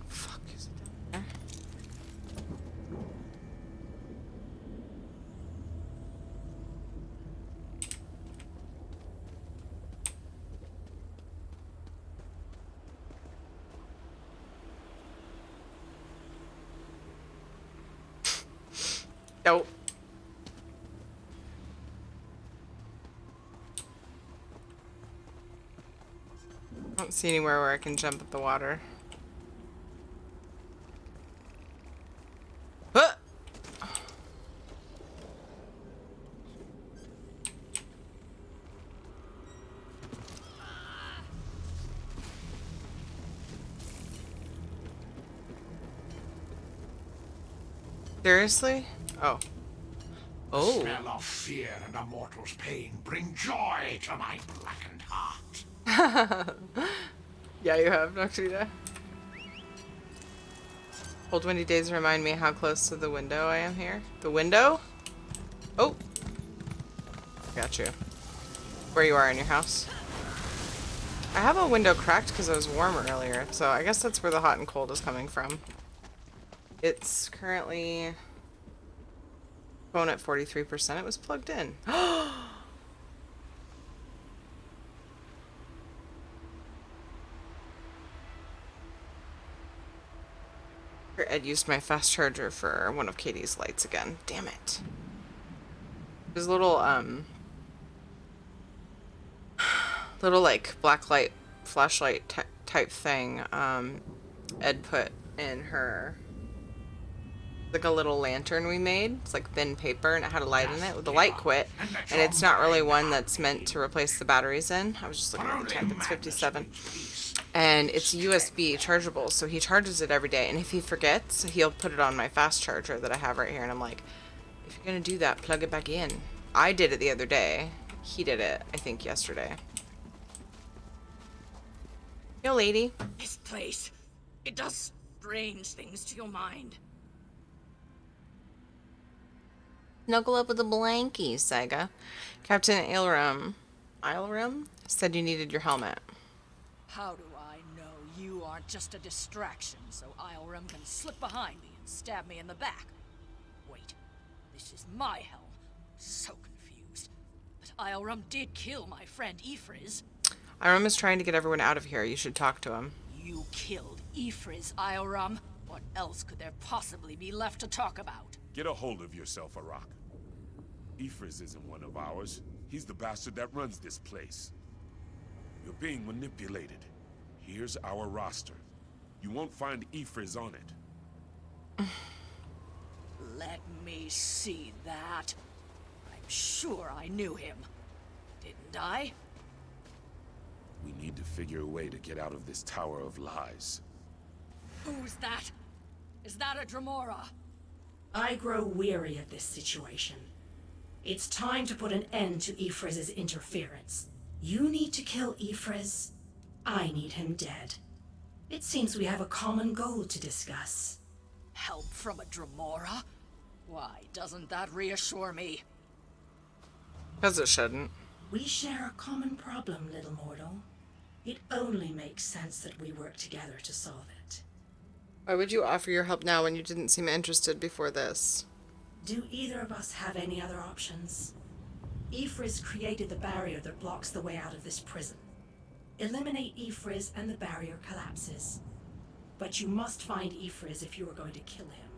Speaker 1: Fuck, is it down there? Nope. I don't see anywhere where I can jump at the water. Huh! Seriously? Oh. Oh.
Speaker 8: Smell of fear and a mortal's pain bring joy to my blackened heart.
Speaker 1: Yeah, you have, Noctita. Cold windy days remind me how close to the window I am here. The window? Oh. Got you. Where you are in your house. I have a window cracked because it was warm earlier, so I guess that's where the hot and cold is coming from. It's currently phone at 43%. It was plugged in. Ed used my fast charger for one of Katie's lights again. Damn it. There's a little like black light flashlight type thing Ed put in her, like a little lantern we made. It's like thin paper and it had a light in it. The light quit, and it's not really one that's meant to replace the batteries in. I was just looking at the temp. It's 57. And it's USB chargeable, so he charges it every day. And if he forgets, he'll put it on my fast charger that I have right here. And I'm like, if you're going to do that, plug it back in. I did it the other day. He did it, I think, yesterday. Yo, lady.
Speaker 10: This place, it does strange things to your mind.
Speaker 1: Snuggle up with the blankie, Saga. Captain Ilram said you needed your helmet.
Speaker 10: How do I know you aren't just a distraction so Ilram can slip behind me and stab me in the back? Wait, this is my helm. So confused. But Ilram did kill my friend Ifriz.
Speaker 1: Ilram is trying to get everyone out of here. You should talk to him.
Speaker 10: You killed Ifriz, Ilram. What else could there possibly be left to talk about?
Speaker 4: Get a hold of yourself, Arak. Ifriz isn't one of ours. He's the bastard that runs this place. You're being manipulated. Here's our roster. You won't find Ifriz on it.
Speaker 10: Let me see that. I'm sure I knew him. Didn't I?
Speaker 4: We need to figure a way to get out of this tower of lies.
Speaker 10: Who's that? Is that a Dremora?
Speaker 5: I grow weary of this situation. It's time to put an end to Ifriz's interference. You need to kill Ifriz. I need him dead. It seems we have a common goal to discuss.
Speaker 10: Help from a Dremora? Why, doesn't that reassure me?
Speaker 1: Because it shouldn't.
Speaker 5: We share a common problem, little mortal. It only makes sense that we work together to solve it.
Speaker 1: Why would you offer your help now when you didn't seem interested before this?
Speaker 5: Do either of us have any other options? Ifriz created the barrier that blocks the way out of this prison. Eliminate Ifriz and the barrier collapses. But you must find Ifriz if you are going to kill him.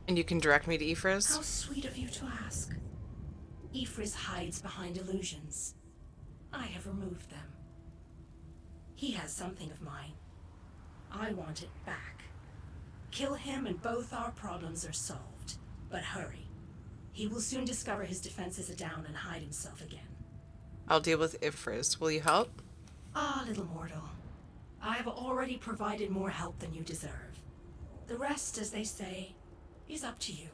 Speaker 1: And you can direct me to Ifriz?
Speaker 5: How sweet of you to ask. Ifriz hides behind illusions. I have removed them. He has something of mine. I want it back. Kill him and both our problems are solved. But hurry. He will soon discover his defenses are down and hide himself again.
Speaker 1: I'll deal with Ifriz. Will you help?
Speaker 5: Ah, little mortal. I have already provided more help than you deserve. The rest, as they say, is up to you.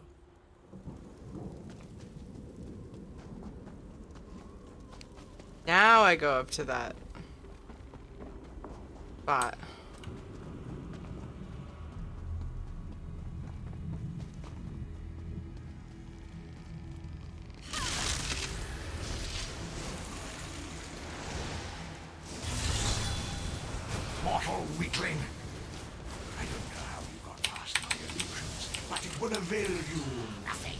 Speaker 1: Now I go up to that spot.
Speaker 8: Mortal weakling. I don't know how you got past my illusions, but it will avail you nothing.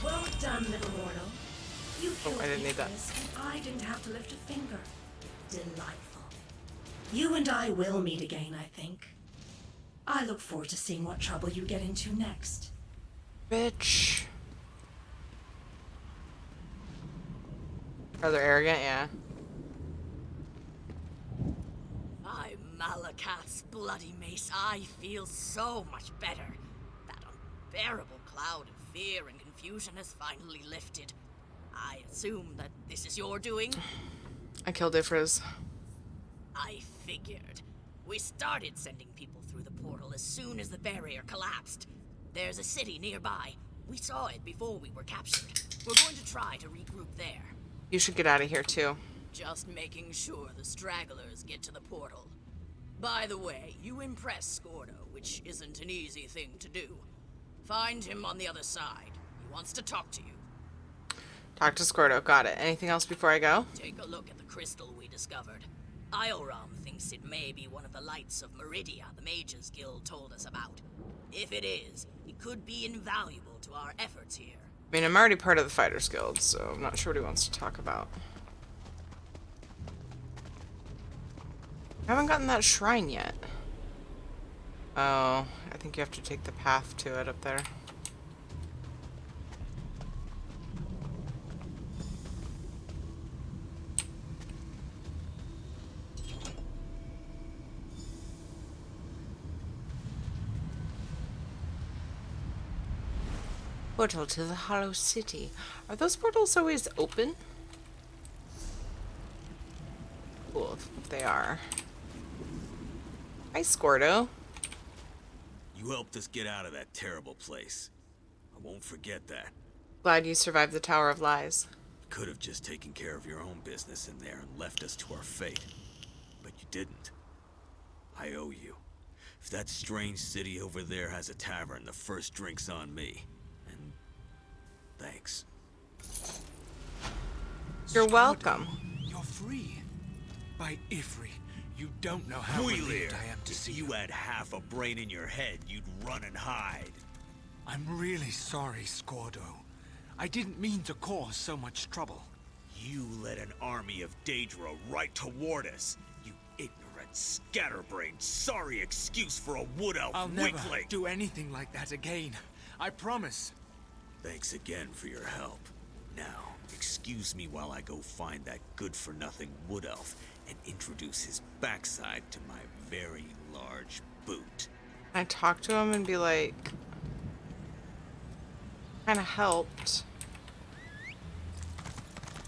Speaker 5: Well done, little mortal. You
Speaker 1: Oh,
Speaker 5: killed
Speaker 1: I didn't need that.
Speaker 5: Icarus, and I didn't have to lift a finger. Delightful. You and I will meet again, I think. I look forward to seeing what trouble you get into next.
Speaker 1: Bitch. Rather arrogant, yeah.
Speaker 10: By Malakath's bloody mace, I feel so much better. That unbearable cloud of fear and confusion has finally lifted. I assume that this is your doing?
Speaker 1: I killed Ifris.
Speaker 10: I figured. We started sending people through the portal as soon as the barrier collapsed. There's a city nearby. We saw it before we were captured. We're going to try to regroup there.
Speaker 1: You should get out of here too.
Speaker 10: Just making sure the stragglers get to the portal. By the way, you impress Scordo, which isn't an easy thing to do. Find him on the other side. He wants to talk to you.
Speaker 1: Talk to Squirtle. Got it. Anything else before I go?
Speaker 10: Take a look at the crystal we discovered. Ioram thinks it may be one of the lights of Meridia the Mages Guild told us about. If it is, it could be invaluable to our efforts here.
Speaker 1: I mean, I'm already part of the Fighters Guild, so I'm not sure what he wants to talk about. I haven't gotten that shrine yet. Oh, I think you have to take the path to it up there. Portal to the Hollow City. Are those portals always open? Cool, if they are. Hi, Squirtle.
Speaker 3: You helped us get out of that terrible place. I won't forget that.
Speaker 1: Glad you survived the Tower of Lies.
Speaker 3: Could have just taken care of your own business in there and left us to our fate. But you didn't. I owe you. If that strange city over there has a tavern, the first drink's on me. And thanks.
Speaker 1: You're welcome.
Speaker 2: You're free. By Ifri, you don't know how relieved I am to see
Speaker 3: you had half a brain in your head, you'd run and hide.
Speaker 2: I'm really sorry, Scordo. I didn't mean to cause so much trouble.
Speaker 3: You led an army of Daedra right toward us. You ignorant, scatterbrained, sorry excuse for a wood elf
Speaker 2: I'll
Speaker 3: weakling.
Speaker 2: never do anything like that again. I promise.
Speaker 3: Thanks again for your help. Now, excuse me while I go find that good-for-nothing wood elf and introduce his backside to my very large boot.
Speaker 1: I talk to him and be like, kind of helped.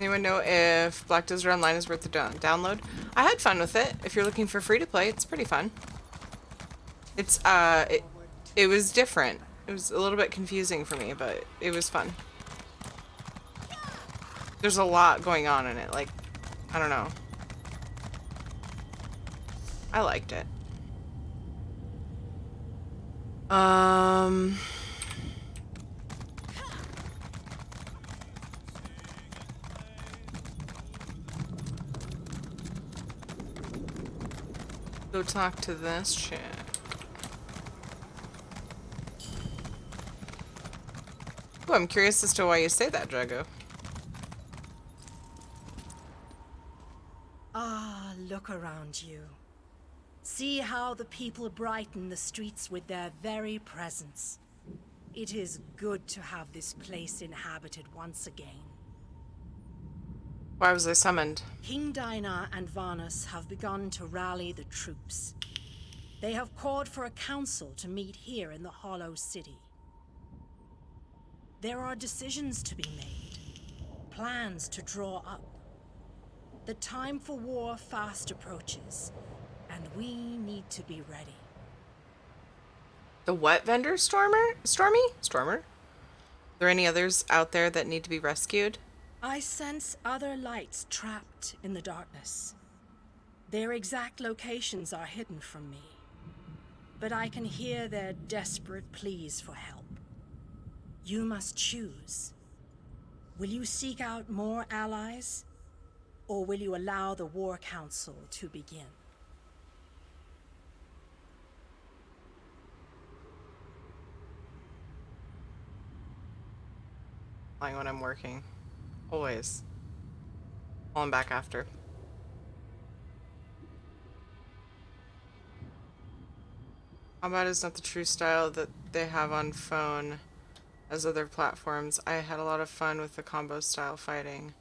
Speaker 1: Anyone know if Black Desert Online is worth the download? I had fun with it. If you're looking for free to play, it's pretty fun. It's it was different. It was a little bit confusing for me, but it was fun. There's a lot going on in it. Like, I don't know. I liked it. Go talk to this chick. Oh, I'm curious as to why you say that, Drago.
Speaker 5: Ah, look around you. See how the people brighten the streets with their very presence. It is good to have this place inhabited once again.
Speaker 1: Why was I summoned?
Speaker 5: King Dinah and Varnus have begun to rally the troops. They have called for a council to meet here in the Hollow City. There are decisions to be made, plans to draw up. The time for war fast approaches, and we need to be ready.
Speaker 1: The what vendor? Stormer? Stormer? Are there any others out there that need to be rescued?
Speaker 5: I sense other lights trapped in the darkness. Their exact locations are hidden from me, but I can hear their desperate pleas for help. You must choose. Will you seek out more allies, or will you allow the War Council to begin?
Speaker 1: Playing when I'm working. Always. Falling back after. Combat is not the true style that they have on phone as other platforms. I had a lot of fun with the combo style fighting.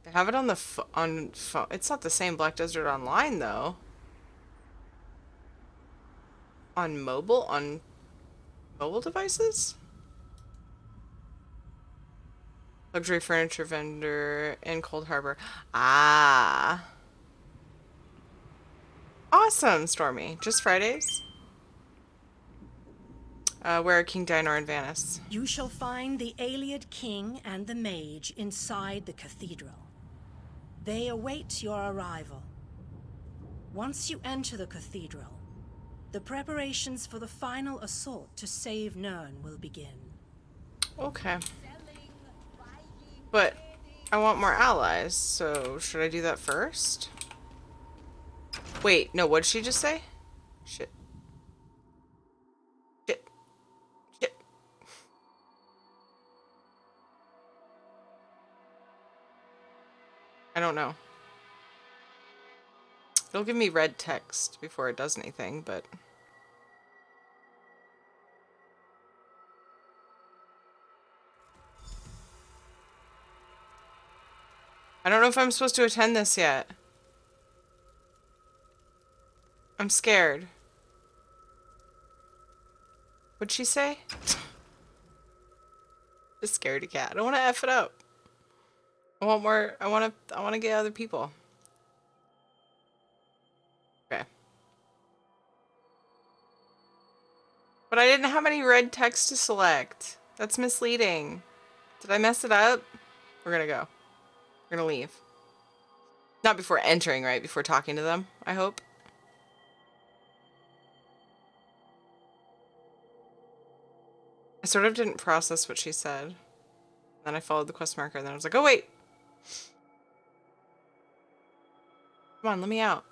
Speaker 1: They have it on the on phone. It's not the same Black Desert Online though. On mobile devices? Luxury furniture vendor in Coldharbour. Ah. Awesome, Stormy. Just Fridays? Where are King Dinor and Vanis?
Speaker 5: You shall find the Ayleid King and the Mage inside the cathedral. They await your arrival. Once you enter the cathedral, the preparations for the final assault to save Nirn will begin.
Speaker 1: Okay. But I want more allies, so should I do that first? Wait, no, what did she just say? Shit. Shit. Shit. I don't know. It'll give me red text before it does anything, but... I don't know if I'm supposed to attend this yet. I'm scared. What'd she say? A scaredy cat. I don't want to F it up. I want more. I want to get other people. Okay. But I didn't have any red text to select. That's misleading. Did I mess it up? We're gonna go. We're gonna leave. Not before entering, right? Before talking to them, I hope. I sort of didn't process what she said. Then I followed the quest marker, and then I was like, oh wait! Come on, let me out.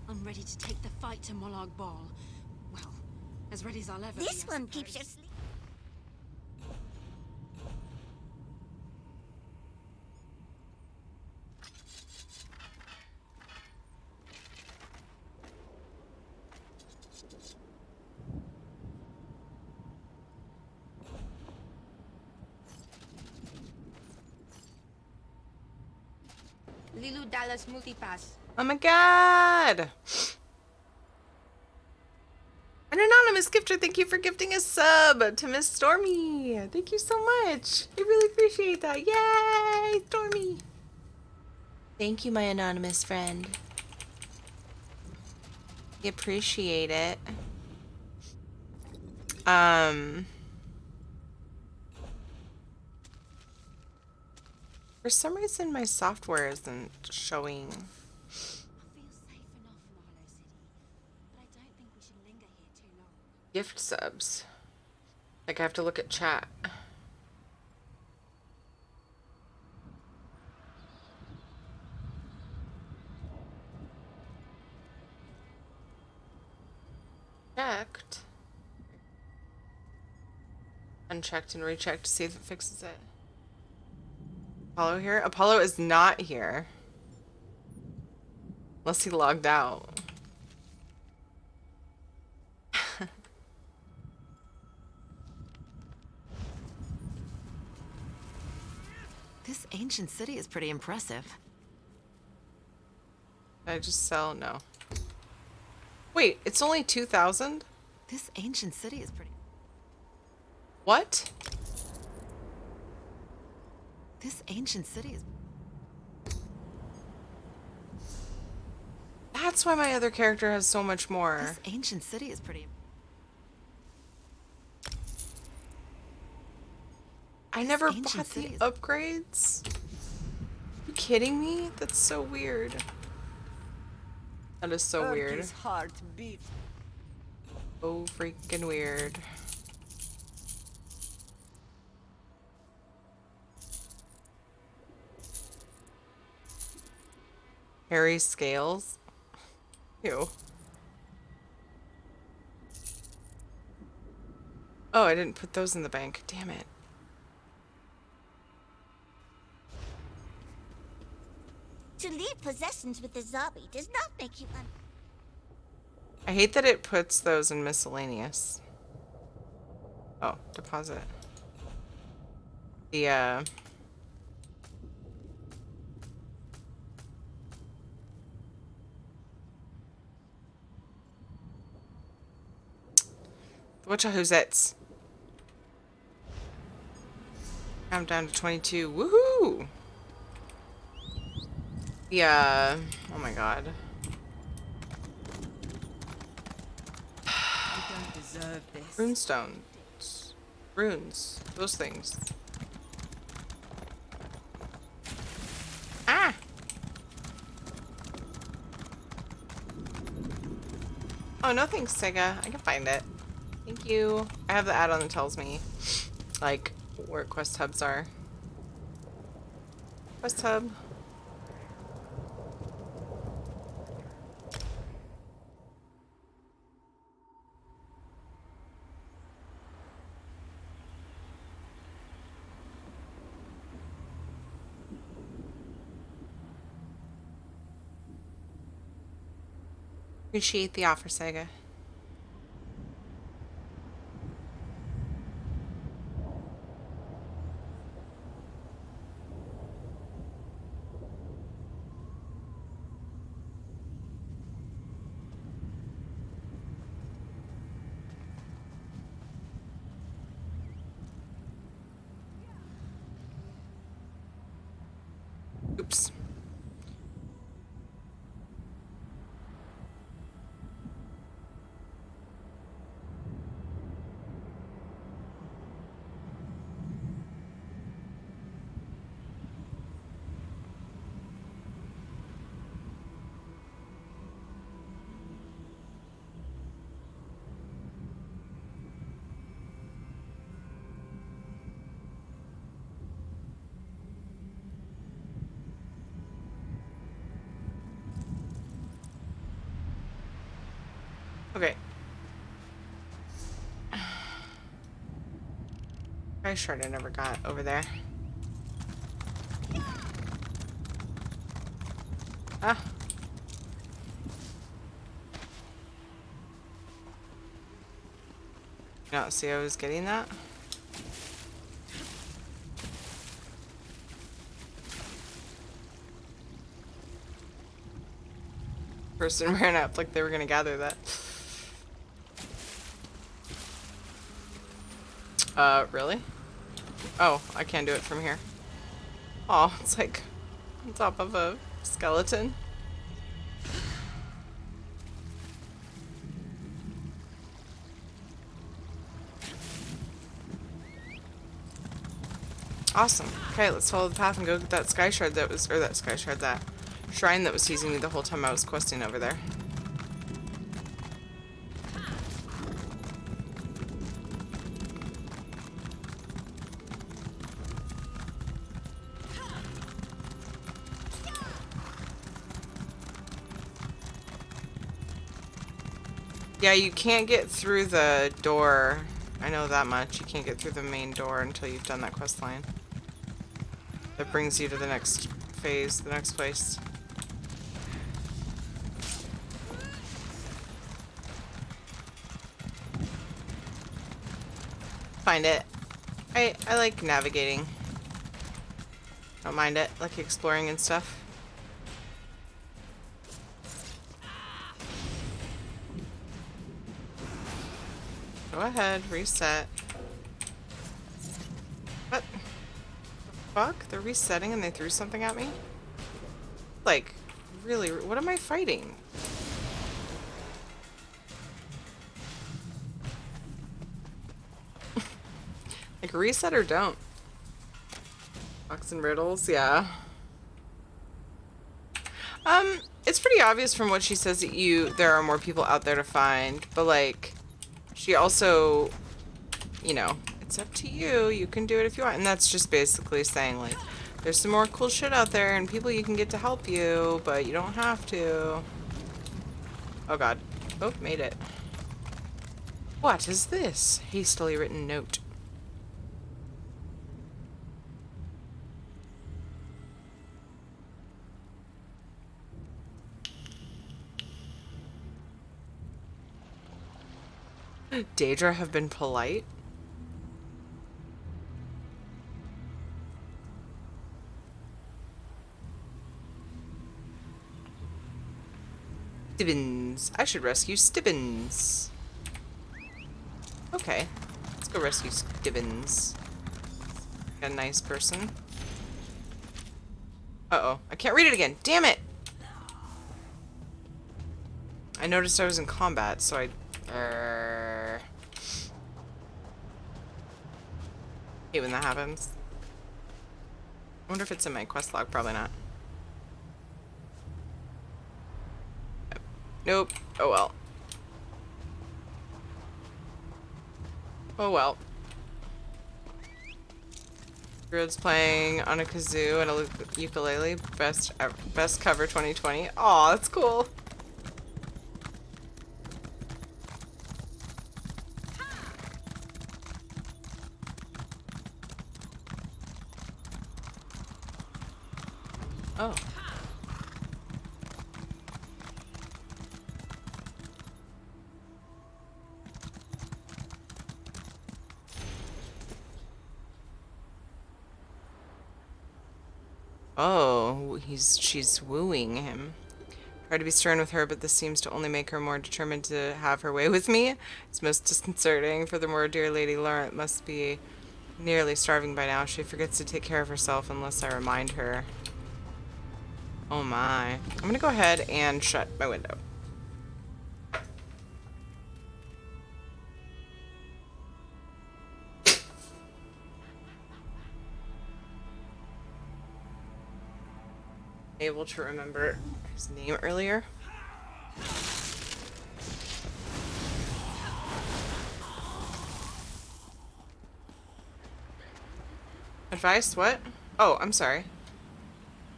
Speaker 10: I'm ready to take the fight to Molag Bal. Well, as ready as I'll ever be.
Speaker 11: This one keeps you sleep. Lilu Dallas Multipass.
Speaker 1: Oh my god! An anonymous gifter, thank you for gifting a sub to Miss Stormy. Thank you so much. I really appreciate that. Yay, Stormy. Thank you, my anonymous friend. I appreciate it. For some reason, my software isn't showing. Gift subs. Like I have to look at chat. Checked. Unchecked and rechecked to see if it fixes it. Apollo here? Apollo is not here. Unless he logged out.
Speaker 12: This ancient city is pretty impressive.
Speaker 1: Did I just sell? No. Wait, it's only 2,000?
Speaker 12: This ancient city is pretty...
Speaker 1: What?
Speaker 12: This ancient city is...
Speaker 1: That's why my other character has so much more.
Speaker 12: This ancient city is pretty...
Speaker 1: I never bought the upgrades. Are you kidding me? That's so weird. That is so weird. Oh, freaking weird. Hairy scales. Ew. Oh, I didn't put those in the bank. Damn it.
Speaker 13: To leave possessions with the zombie does not make you
Speaker 1: I hate that it puts those in miscellaneous. Oh, deposit. The, Whatchahoosets? I'm down to 22. Woohoo! Yeah. Oh my god.
Speaker 14: I don't deserve this.
Speaker 1: Runestones. Runes. Those things. Ah! Oh, no thanks, Sega. I can find it. Thank you. I have the add-on that tells me, like, where quest hubs are. Quest hub. Appreciate the offer, Sega. Oops. Okay. I shard I never got over there. Ah. Not see I was getting that. Person ran up like they were gonna gather that. Really? Oh, I can't do it from here. Oh, it's like on top of a skeleton. Awesome. Okay, let's follow the path and go get that sky shard that was, or that sky shard, that shrine that was teasing me the whole time I was questing over there. Yeah, you can't get through the door. I know that much. You can't get through the main door until you've done that quest line. That brings you to the next phase, the next place. Find it. I like navigating. Don't mind it. Like exploring and stuff. Go ahead, reset. What the fuck? They're resetting and they threw something at me? Like, really, what am I fighting? Like, reset or don't? Box and riddles, yeah. It's pretty obvious from what she says that there are more people out there to find, but like, she also, you know, it's up to you. You can do it if you want. And that's just basically saying, like, There's some more cool shit out there and people you can get to help you, but you don't have to. Oh god. Oh, made it. What is this? Hastily written note. Daedra have been polite? Stibbins. I should rescue Stibbins. Okay. Let's go rescue Stibbins. A nice person. Uh-oh. I can't read it again. Damn it! I noticed I was in combat, so I... hate when that happens. I wonder if it's in my quest log. Probably not. Nope. Oh well. Oh well. Druid's playing on a kazoo and a ukulele. Best cover 2020. Aw, that's cool. Oh. Oh, she's wooing him. Try to be stern with her, but this seems to only make her more determined to have her way with me. It's most disconcerting. Furthermore, dear Lady Laurent must be nearly starving by now. She forgets to take care of herself unless I remind her. Oh my. I'm gonna go ahead and shut my window. Able to remember his name earlier. Advice? What? Oh, I'm sorry.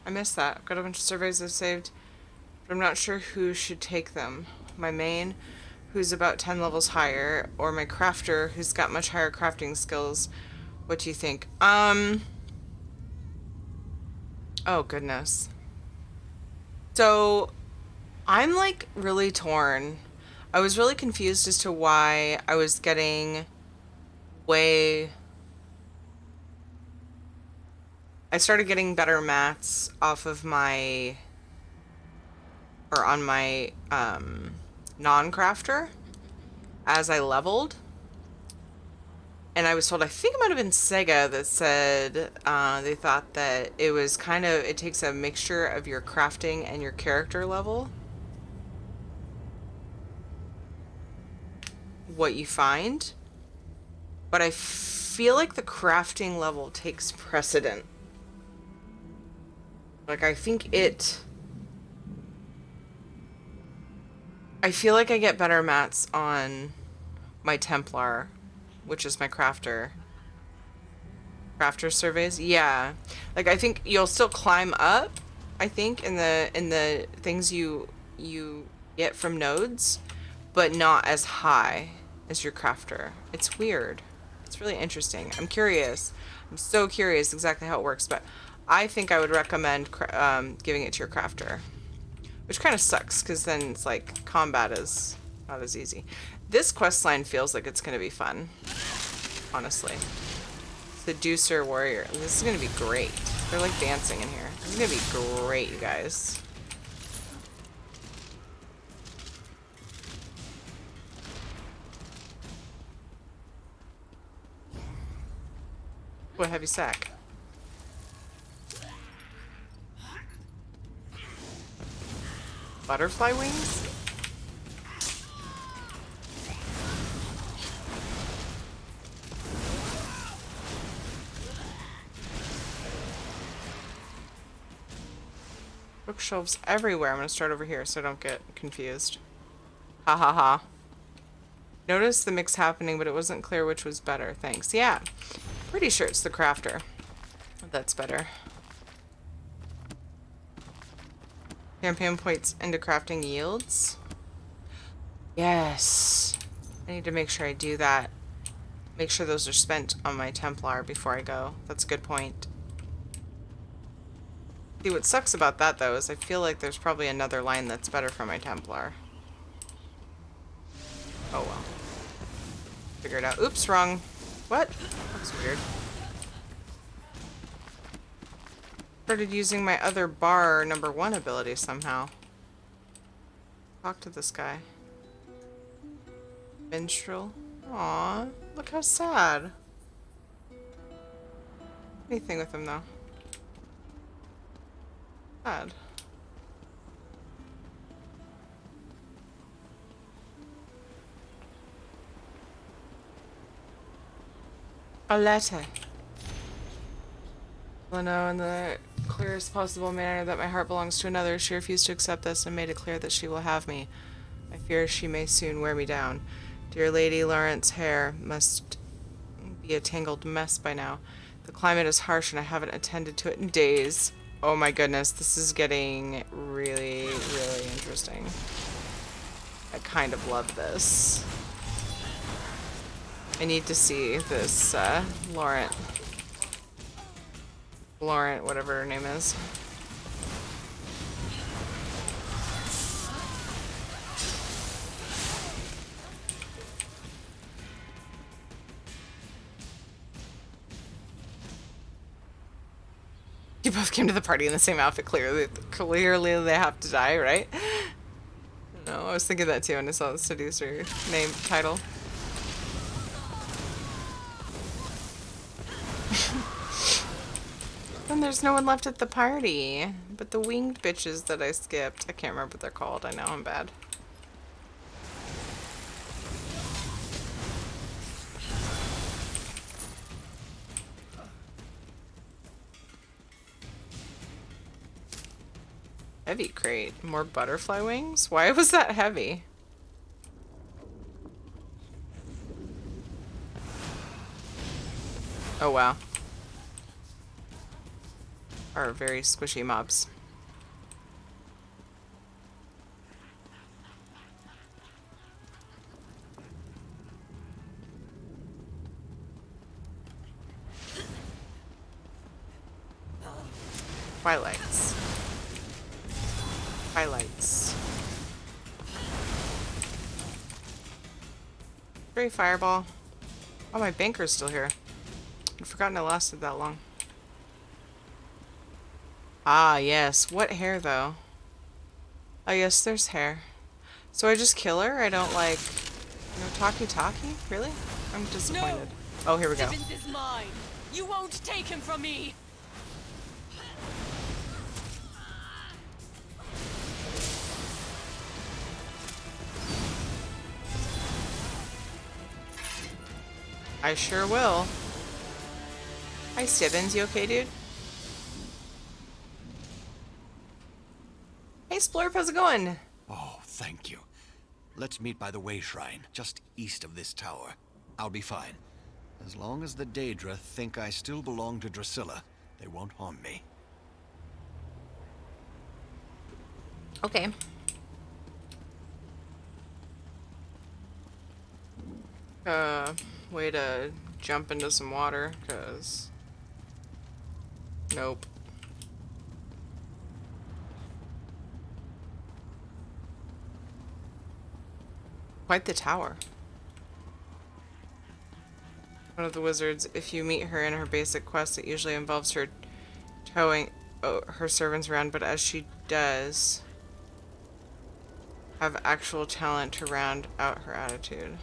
Speaker 1: I missed that. I've got a bunch of surveys I've saved, but I'm not sure who should take them. My main, who's about 10 levels higher, or my crafter, who's got much higher crafting skills. What do you think? Oh goodness. So, I'm like really torn. I was really confused as to why I was getting way... I started getting better mats off of my... or on my non-crafter as I leveled. And I was told, I think it might have been Sega that said they thought that it was kind of, it takes a mixture of your crafting and your character level. What you find. But I feel like the crafting level takes precedent. Like, I think it... I feel like I get better mats on my Templar, which is my crafter. Crafter surveys? Yeah. Like, I think you'll still climb up, I think, in the things you get from nodes, but not as high as your crafter. It's weird. It's really interesting. I'm curious. I'm so curious exactly how it works, but I think I would recommend giving it to your crafter. Which kind of sucks, because then it's like, combat is not as easy. This questline feels like it's going to be fun. Honestly. Seducer Warrior. This is going to be great. They're like dancing in here. This is going to be great, you guys. What heavy sack? Butterfly wings? Bookshelves everywhere. I'm gonna start over here so I don't get confused. Ha ha ha. Noticed the mix happening, but it wasn't clear which was better. Thanks. Yeah. Pretty sure it's the crafter. That's better. Campaign points into crafting yields. Yes. I need to make sure I do that. Make sure those are spent on my Templar before I go. That's a good point. See, what sucks about that, though, is I feel like there's probably another line that's better for my Templar. Oh, well. Figure it out. Oops, wrong. What? That's weird. Started using my other bar #1 ability somehow. Talk to this guy. Minstrel. Aw, look how sad. Anything with him, though. Sad. A letter. I know in the clearest possible manner that my heart belongs to another. She refused to accept this and made it clear that she will have me. I fear she may soon wear me down. Dear Lady Lawrence's hair must be a tangled mess by now. The climate is harsh and I haven't attended to it in days. Oh my goodness, this is getting really, really interesting. I kind of love this. I need to see this, Laurent, whatever her name is. You both came to the party in the same outfit. Clearly they have to die, right? No, I was thinking that too when I saw the seducer name title. Then there's no one left at the party. But the winged bitches that I skipped. I can't remember what they're called. I know I'm bad. Heavy crate. More butterfly wings? Why was that heavy? Oh wow. Are very squishy mobs. Twilights. Highlights. Great fireball. Oh, my banker's still here. I'd forgotten it lasted that long. Ah, yes. What hair, though? Oh, yes, there's hair. So I just kill her? I don't, like... No talkie-talkie? Really? I'm disappointed. No. Oh, here we go.
Speaker 10: Tibbins is mine. You won't take him from me!
Speaker 1: I sure will. Hi, Stibbins. You okay, dude? Hey, Splurp. How's it going?
Speaker 14: Oh, thank you. Let's meet by the Way Shrine, just east of this tower. I'll be fine. As long as the Daedra think I still belong to Drusilla, they won't harm me.
Speaker 1: Okay. Way to jump into some water, cause... Nope. Quite the tower. One of the wizards, if you meet her in her basic quest, it usually involves her towing her servants around, but as she does have actual talent to round out her attitude.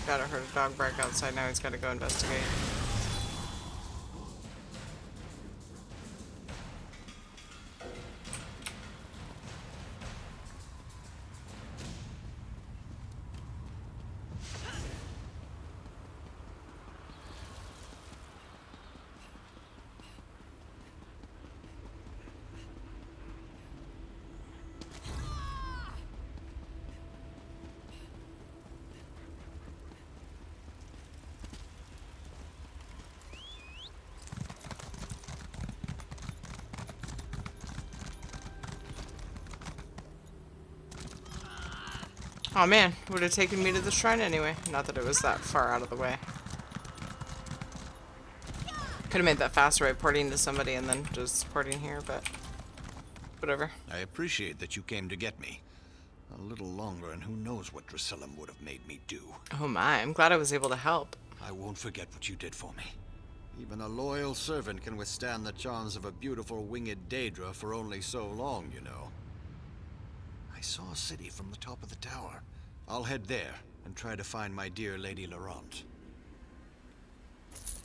Speaker 1: God, I heard a dog bark outside, now he's gotta go investigate. Oh man, would have taken me to the shrine anyway. Not that it was that far out of the way. Could have made that faster by porting to somebody and then just porting here, but whatever.
Speaker 14: I appreciate that you came to get me. A little longer, and who knows what Drusilla would have made me do.
Speaker 1: Oh my, I'm glad I was able to help.
Speaker 14: I won't forget what you did for me. Even a loyal servant can withstand the charms of a beautiful winged Daedra for only so long, you know. I saw a city from the top of the tower. I'll head there and try to find my dear Lady Laurent.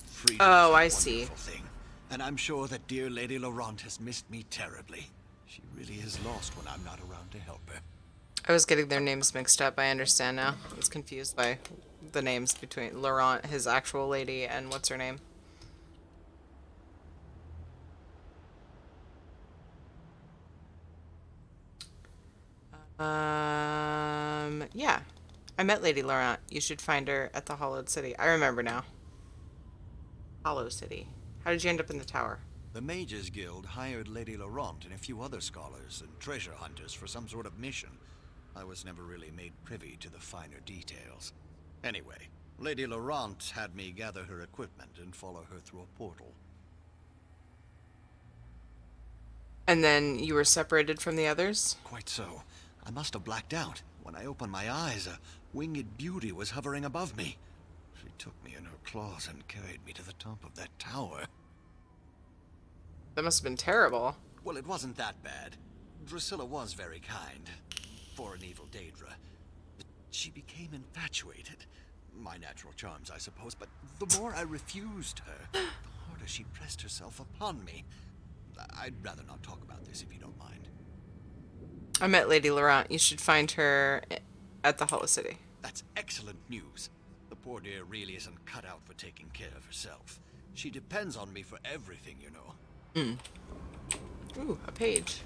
Speaker 14: Freedom
Speaker 1: Oh, I
Speaker 14: is a
Speaker 1: see.
Speaker 14: wonderful thing, and I'm sure that dear Lady Laurent has missed me terribly. She really is lost when I'm not around to help her.
Speaker 1: I was getting their names mixed up. I understand now. I was confused by the names between Laurent, his actual lady, and what's her name? Yeah. I met Lady Laurent. You should find her at the Hollowed City. I remember now. Hollow City. How did you end up in the tower?
Speaker 14: The Mages Guild hired Lady Laurent and a few other scholars and treasure hunters for some sort of mission. I was never really made privy to the finer details. Anyway, Lady Laurent had me gather her equipment and follow her through a portal.
Speaker 1: And then you were separated from the others?
Speaker 14: Quite so. I must have blacked out. When I opened my eyes, a winged beauty was hovering above me. She took me in her claws and carried me to the top of that tower.
Speaker 1: That must have been terrible.
Speaker 14: Well, it wasn't that bad. Drusilla was very kind. For an evil Daedra. But she became infatuated. My natural charms, I suppose, but the more I refused her, the harder she pressed herself upon me. I'd rather not talk about this if you don't mind.
Speaker 1: I met Lady Laurent. You should find her at the Hollow City.
Speaker 14: That's excellent news. The poor dear really isn't cut out for taking care of herself. She depends on me for everything, you know.
Speaker 1: Ooh, a page.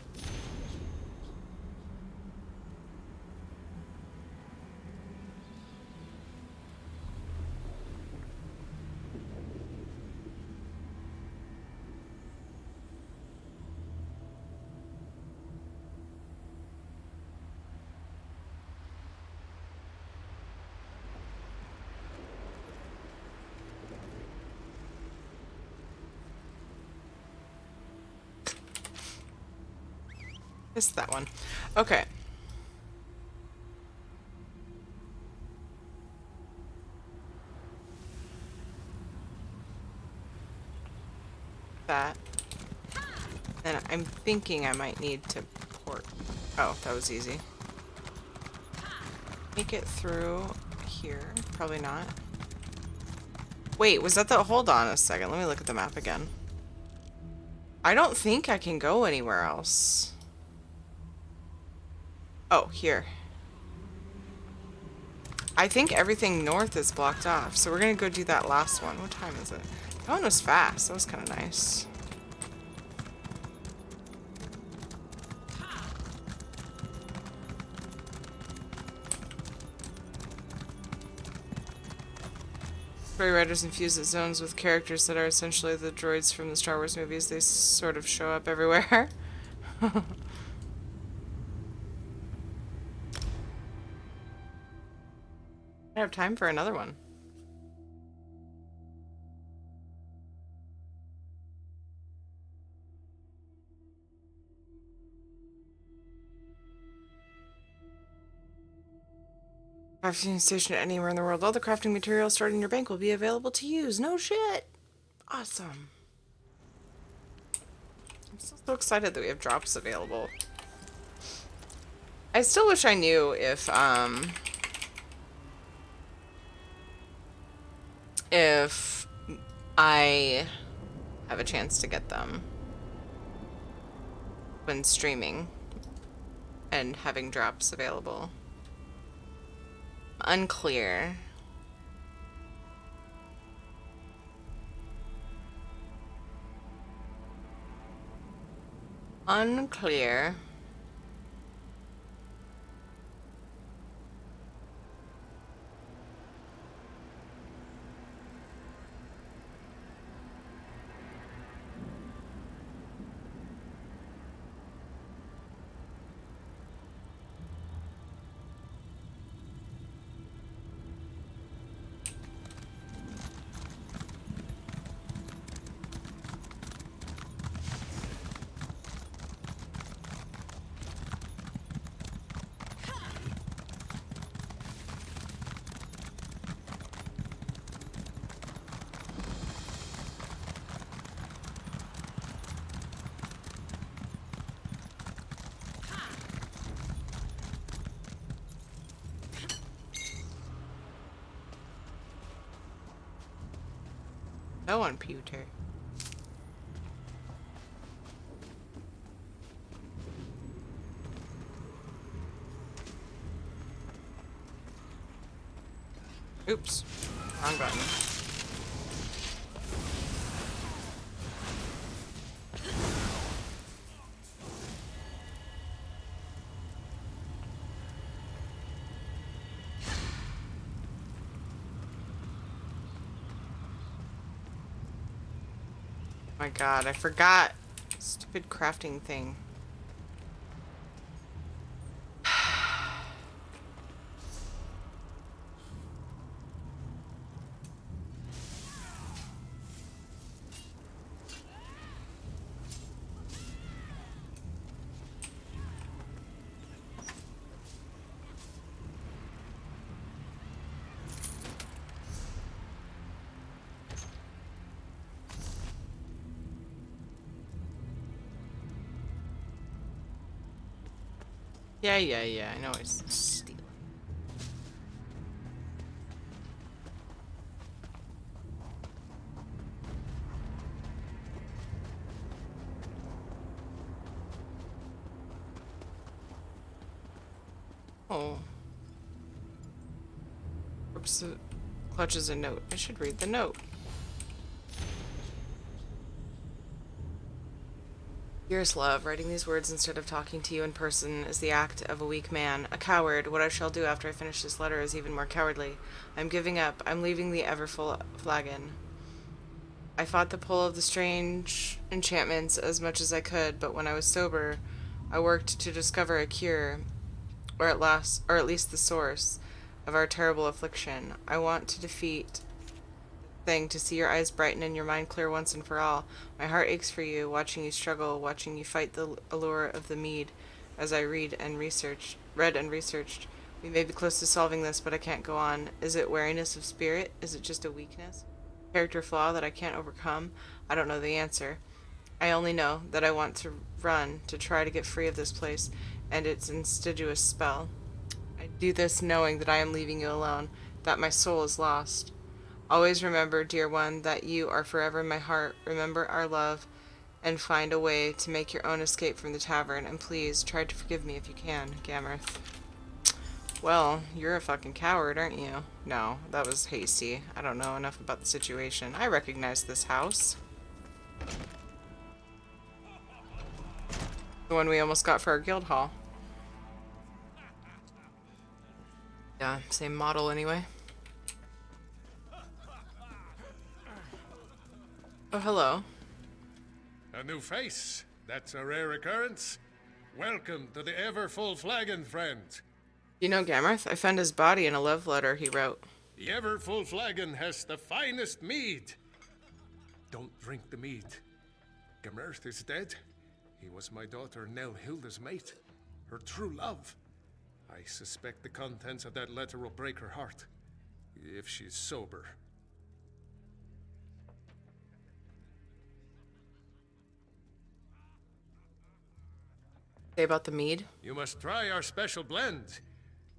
Speaker 1: Missed that one. Okay. That. And I'm thinking I might need to port. Oh, that was easy. Make it through here. Probably not. Wait, was that the... Hold on a second. Let me look at the map again. I don't think I can go anywhere else. Oh, here. I think everything north is blocked off, so we're gonna go do that last one. What time is it? That one was fast. That was kind of nice. Story writers infuse the zones with characters that are essentially the droids from the Star Wars movies. They sort of show up everywhere. I have time for another one. Crafting station anywhere in the world. All the crafting materials stored in your bank will be available to use. No shit. Awesome. I'm still so excited that we have drops available. I still wish I knew if I have a chance to get them when streaming and having drops available. Unclear. Unclear. No on pewter. Oops. Wrong button. My god, I forgot. Stupid crafting thing. Yeah. I know it's stealing. Oh. Oops. Clutches a note. I should read the note. Dearest love, writing these words instead of talking to you in person is the act of a weak man, a coward. What I shall do after I finish this letter is even more cowardly. I'm giving up. I'm leaving the Everfull flagon. I fought the pull of the strange enchantments as much as I could, but when I was sober, I worked to discover a cure, or at least the source of our terrible affliction. I want to defeat thing to see your eyes brighten and your mind clear once and for all. My heart aches for you, watching you struggle, watching you fight the allure of the mead as I read and researched. We may be close to solving this, but I can't go on. Is it wariness of spirit? Is it just a weakness? Character flaw that I can't overcome? I don't know the answer. I only know that I want to run to try to get free of this place and its insidious spell. I do this knowing that I am leaving you alone, that my soul is lost. Always remember, dear one, that you are forever in my heart. Remember our love and find a way to make your own escape from the tavern. And please, try to forgive me if you can, Gammerth. Well, you're a fucking coward, aren't you? No, that was hasty. I don't know enough about the situation. I recognize this house. The one we almost got for our guild hall. Yeah, same model anyway. Oh, hello.
Speaker 15: A new face. That's a rare occurrence. Welcome to the Everfull flagon, friend.
Speaker 1: You know Gammerth? I found his body in a love letter he wrote.
Speaker 15: The Everfull flagon has the finest mead. Don't drink the mead. Gammerth is dead. He was my daughter Nelhilda's mate. Her true love. I suspect the contents of that letter will break her heart. If she's sober.
Speaker 1: Say about the mead?
Speaker 15: You must try our special blend.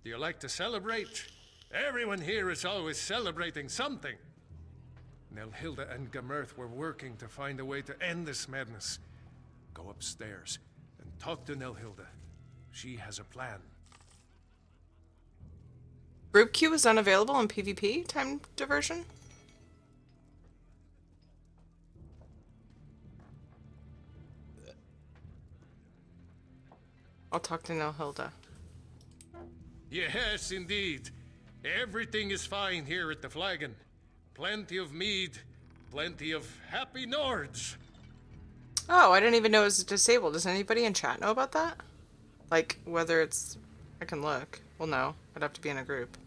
Speaker 15: Do you like to celebrate? Everyone here is always celebrating something. Nelhilda and Gammerth were working to find a way to end this madness. Go upstairs and talk to Nelhilda. She has a plan.
Speaker 1: Group Q is unavailable in PvP time diversion? I'll talk to Nelhilda.
Speaker 15: Yes, indeed. Everything is fine here at the Flagon. Plenty of mead, plenty of happy Nords.
Speaker 1: Oh, I didn't even know it was disabled. Does anybody in chat know about that? Like, whether it's... I can look. Well, no. I'd have to be in a group.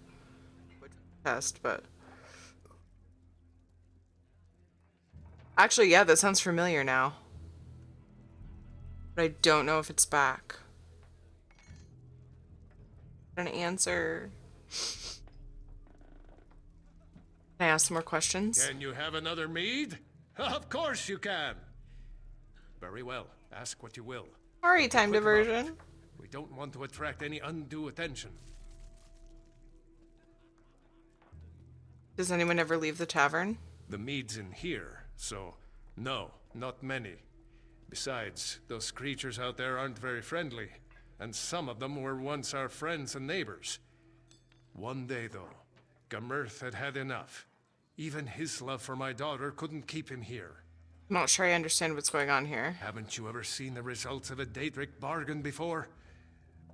Speaker 1: Test, but... Actually, yeah, that sounds familiar now. But I don't know if it's back. An answer. Can I ask some more questions?
Speaker 15: Can you have another mead? Of course you can. Very well. Ask what you will.
Speaker 1: Sorry, time
Speaker 15: Quick
Speaker 1: diversion.
Speaker 15: about it. We don't want to attract any undue attention.
Speaker 1: Does anyone ever leave the tavern?
Speaker 15: The mead's in here, so no, not many. Besides, those creatures out there aren't very friendly, and some of them were once our friends and neighbors. One day, though, Gamirth had had enough. Even his love for my daughter couldn't keep him here.
Speaker 1: I'm not sure I understand what's going on here.
Speaker 15: Haven't you ever seen the results of a Daedric bargain before?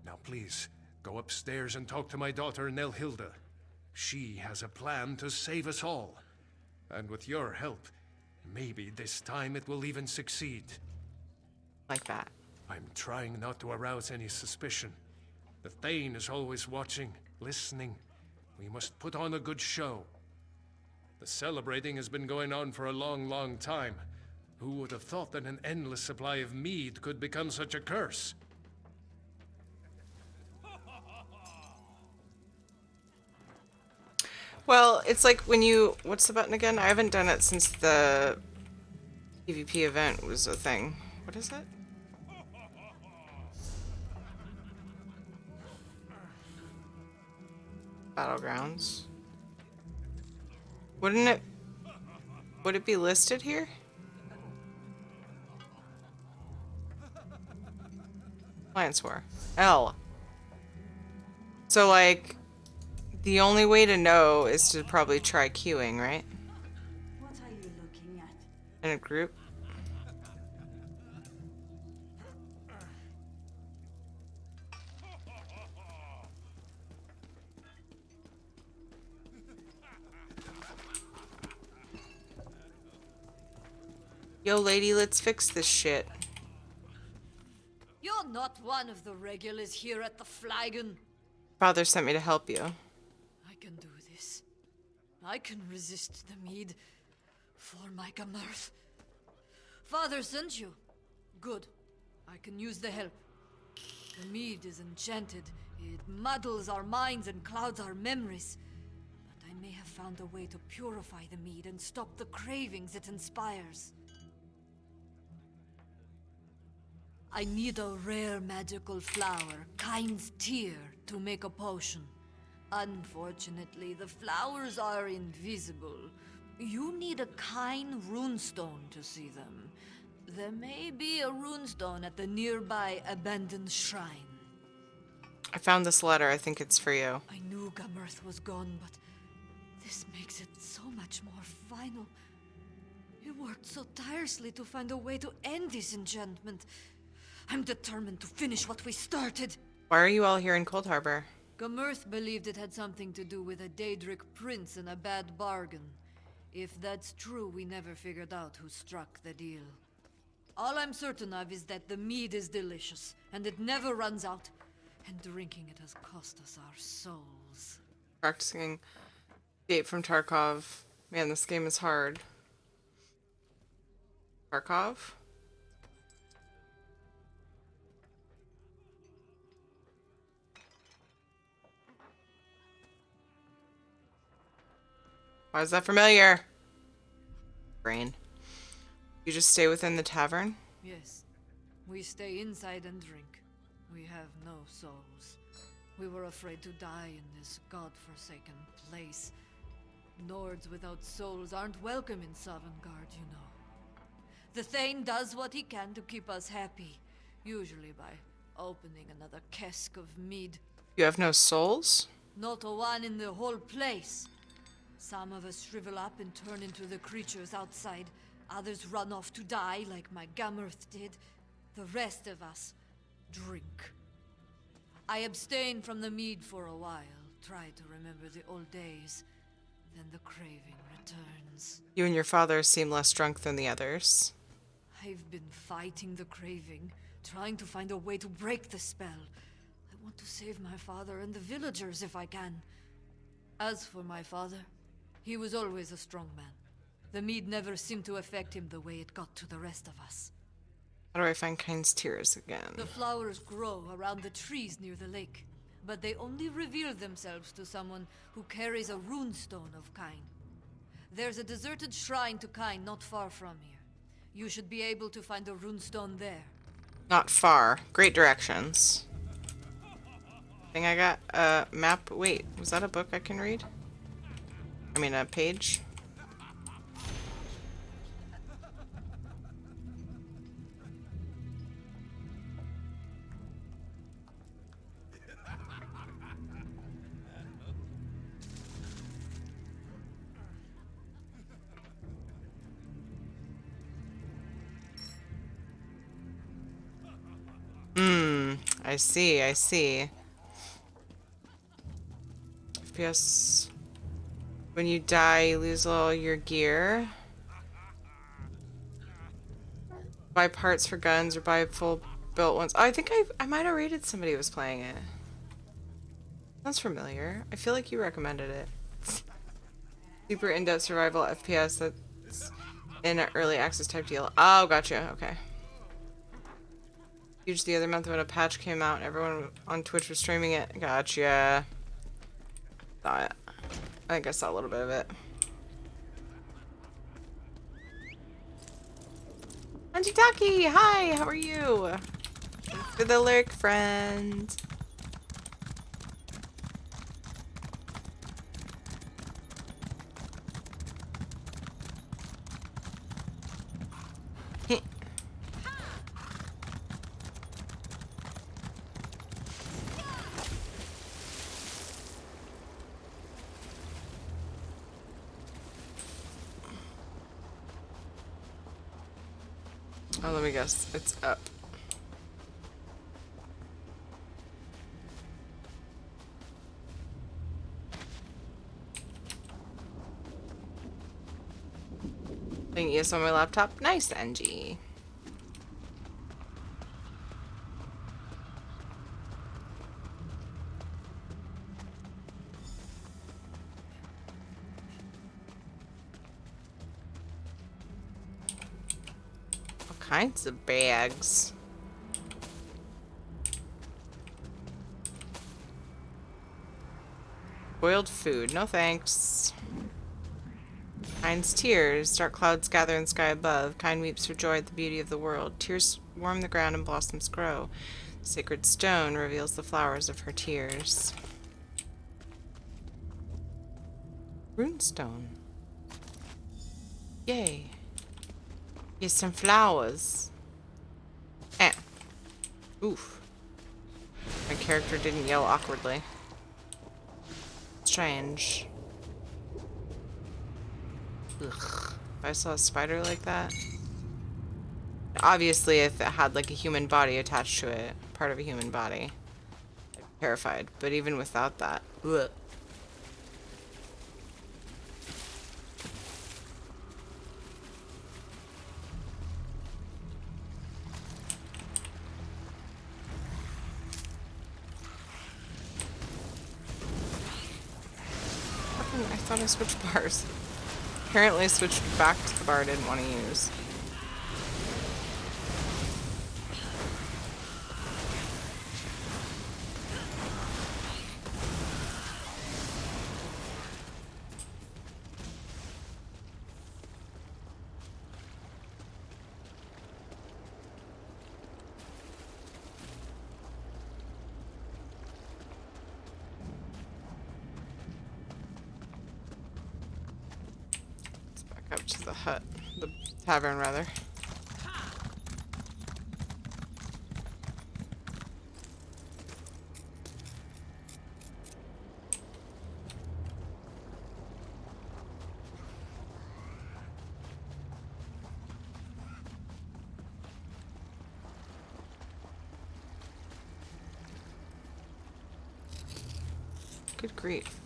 Speaker 15: Now please, go upstairs and talk to my daughter Nelhilda. She has a plan to save us all. And with your help, maybe this time it will even succeed.
Speaker 1: Like that.
Speaker 15: I'm trying not to arouse any suspicion. The Thane is always watching, listening. We must put on a good show. The celebrating has been going on for a long, long time. Who would have thought that an endless supply of mead could become such a curse?
Speaker 1: Well, it's like when you... What's the button again? I haven't done it since the PvP event was a thing. What is it? Battlegrounds. Wouldn't it... Would it be listed here? Alliance War. L. So, like... The only way to know is to probably try queuing, right?
Speaker 5: What are you looking at?
Speaker 1: In a group. Yo, lady, let's fix this shit.
Speaker 10: You're not one of the regulars here at the Flagon.
Speaker 1: Father sent me to help you.
Speaker 10: I can do this. I can resist the mead for my Gamirth. Father sent you. Good. I can use the help. The mead is enchanted. It muddles our minds and clouds our memories. But I may have found a way to purify the mead and stop the cravings it inspires. I need a rare magical flower, Kind's Tear, to make a potion. Unfortunately, the flowers are invisible. You need a Kind runestone to see them. There may be a runestone at the nearby abandoned shrine.
Speaker 1: I found this letter. I think it's for you.
Speaker 10: I knew Gamirth was gone, but this makes it so much more final. You worked so tirelessly to find a way to end this enchantment. I'm determined to finish what we started.
Speaker 1: Why are you all here in Coldharbour?
Speaker 10: Gamirth believed it had something to do with a Daedric prince and a bad bargain. If that's true, we never figured out who struck the deal. All I'm certain of is that the mead is delicious, and it never runs out. And drinking it has cost us our souls.
Speaker 1: Practicing Escape from Tarkov. Man, this game is hard. Tarkov? Why is that familiar? Brain. You just stay within the tavern?
Speaker 10: Yes. We stay inside and drink. We have no souls. We were afraid to die in this god-forsaken place. Nords without souls aren't welcome in Sovngarde, you know. The Thane does what he can to keep us happy, usually by opening another cask of mead.
Speaker 1: You have no souls?
Speaker 10: Not a one in the whole place. Some of us shrivel up and turn into the creatures outside. Others run off to die, like my Gamirth did. The rest of us drink. I abstain from the mead for a while, try to remember the old days. Then the craving returns.
Speaker 1: You and your father seem less drunk than the others.
Speaker 10: I've been fighting the craving, trying to find a way to break the spell. I want to save my father and the villagers if I can. As for my father, he was always a strong man. The mead never seemed to affect him the way it got to the rest of us.
Speaker 1: How do I find Kind's Tears again?
Speaker 10: The flowers grow around the trees near the lake, but they only reveal themselves to someone who carries a runestone of Kind. There's a deserted shrine to Kind not far from here. You should be able to find a runestone there.
Speaker 1: Not far. Great directions. I think I got a map. Wait, was that a book I can read? I mean, a page? I see, I see. FPS. When you die, you lose all your gear. Buy parts for guns or buy full built ones. Oh, I think I might have rated somebody who was playing it. Sounds familiar. I feel like you recommended it. Super in-depth survival FPS that's in an early access type deal. Oh, gotcha. Okay. Huge the other month when a patch came out and everyone on Twitch was streaming it. Gotcha. Saw it. I think I saw a little bit of it. Anjitaki, hi, how are you? Thanks for the lurk, friend. Oh, let me guess. It's up. Playing ES on my laptop. Nice, NG. All kinds of bags. Boiled food. No thanks. Kind's tears. Dark clouds gather in sky above. Kind weeps for joy at the beauty of the world. Tears warm the ground and blossoms grow. The sacred stone reveals the flowers of her tears. Runestone. Yay. Here's some flowers. Eh. Oof. My character didn't yell awkwardly. Strange. Ugh. If I saw a spider like that. Obviously, if it had like a human body attached to it, part of a human body, I'd be terrified. But even without that, ugh. I thought I switched bars. Apparently I switched back to the bar I didn't want to use. Up to the hut, the tavern rather. Good grief.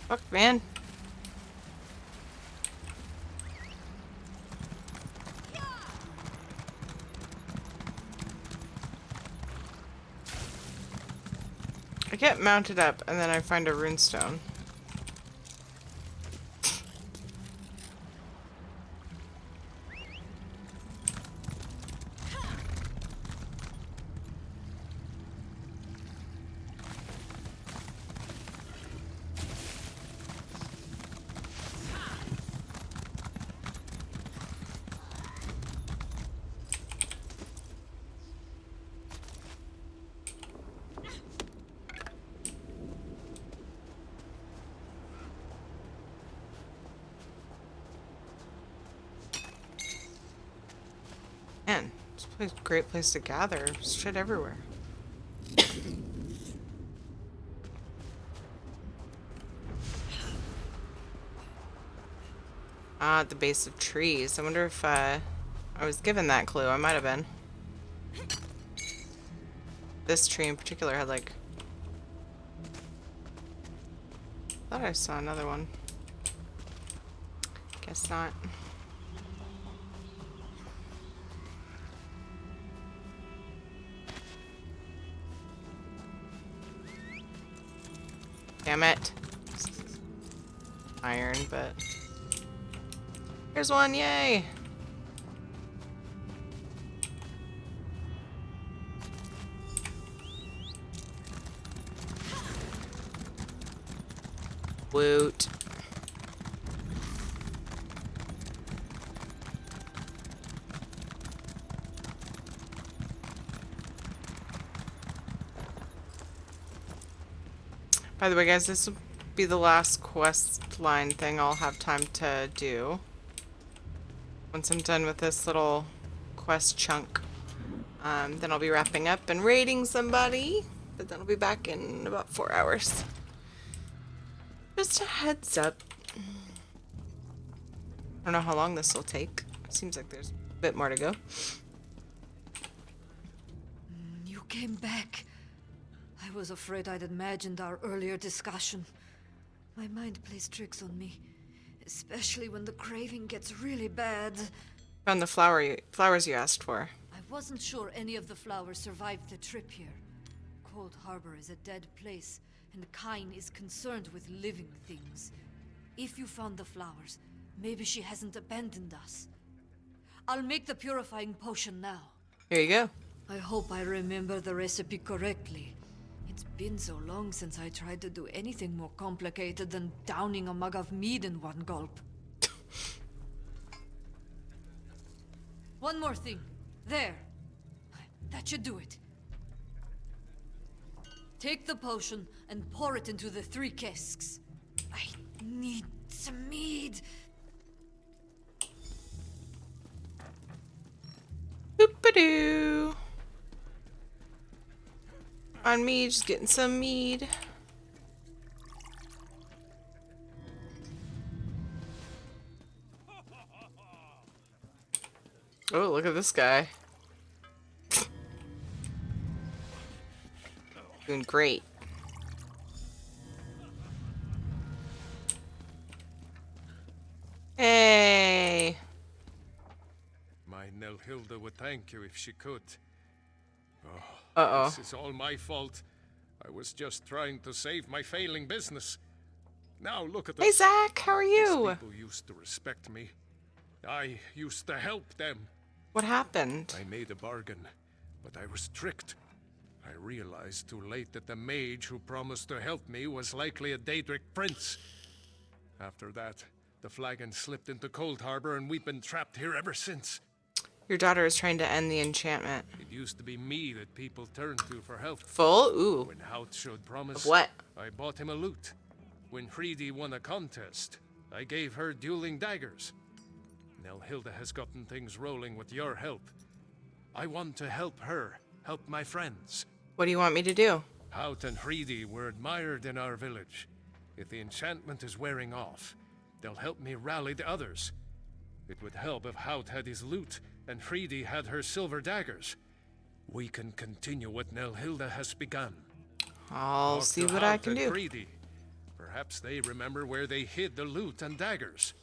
Speaker 1: Fuck, man. I get mounted up and then I find a runestone. Man, this place is a great place to gather. There's shit everywhere. Ah, at the base of trees. I wonder if I was given that clue. I might have been. This tree in particular had like... I thought I saw another one. Guess not. Damn it. Iron, but... Here's one, yay! Woot. By the way, guys, this will be the last quest line thing I'll have time to do. Once I'm done with this little quest chunk, then I'll be wrapping up and raiding somebody. But then I'll be back in about 4 hours. Just a heads up. I don't know how long this will take. Seems like there's a bit more to go.
Speaker 10: You came back. I was afraid I'd imagined our earlier discussion. My mind plays tricks on me, especially when the craving gets really bad.
Speaker 1: Found the flowers you asked for.
Speaker 10: I wasn't sure any of the flowers survived the trip here. Coldharbour is a dead place, and Kyne is concerned with living things. If you found the flowers, maybe she hasn't abandoned us. I'll make the purifying potion now.
Speaker 1: Here you go.
Speaker 10: I hope I remember the recipe correctly. It's been so long since I tried to do anything more complicated than downing a mug of mead in one gulp. One more thing. There. That should do it. Take the potion and pour it into the 3 casks. I need some mead.
Speaker 1: Boop-a-doo. On me, just getting some mead. Oh, look at this guy. Doing great. Hey.
Speaker 15: My Nelhilda would thank you if she could. Oh,
Speaker 1: uh-oh.
Speaker 15: This is all my fault. I was just trying to save my failing business. Now look at
Speaker 1: Hey, Zach, how are you?
Speaker 15: These people used to respect me. I used to help them.
Speaker 1: What happened?
Speaker 15: I made a bargain, but I was tricked. I realized too late that the mage who promised to help me was likely a Daedric prince. After that, the flagon slipped into Coldharbour, and we've been trapped here ever since.
Speaker 1: Your daughter is trying to end the enchantment.
Speaker 15: It used to be me that people turned to for help.
Speaker 1: Full? Ooh.
Speaker 15: When Hout showed promise,
Speaker 1: of what?
Speaker 15: I bought him a lute. When Freedy won a contest, I gave her dueling daggers. Nelhilda has gotten things rolling with your help. I want to help her, help my friends.
Speaker 1: What do you want me to do?
Speaker 15: Hout and Freedy were admired in our village. If the enchantment is wearing off, they'll help me rally the others. It would help if Hout had his lute and Freedy had her silver daggers. We can continue what Nelhilda has begun.
Speaker 1: I'll see what I can do.
Speaker 15: Freedy. Perhaps they remember where they hid the lute and daggers.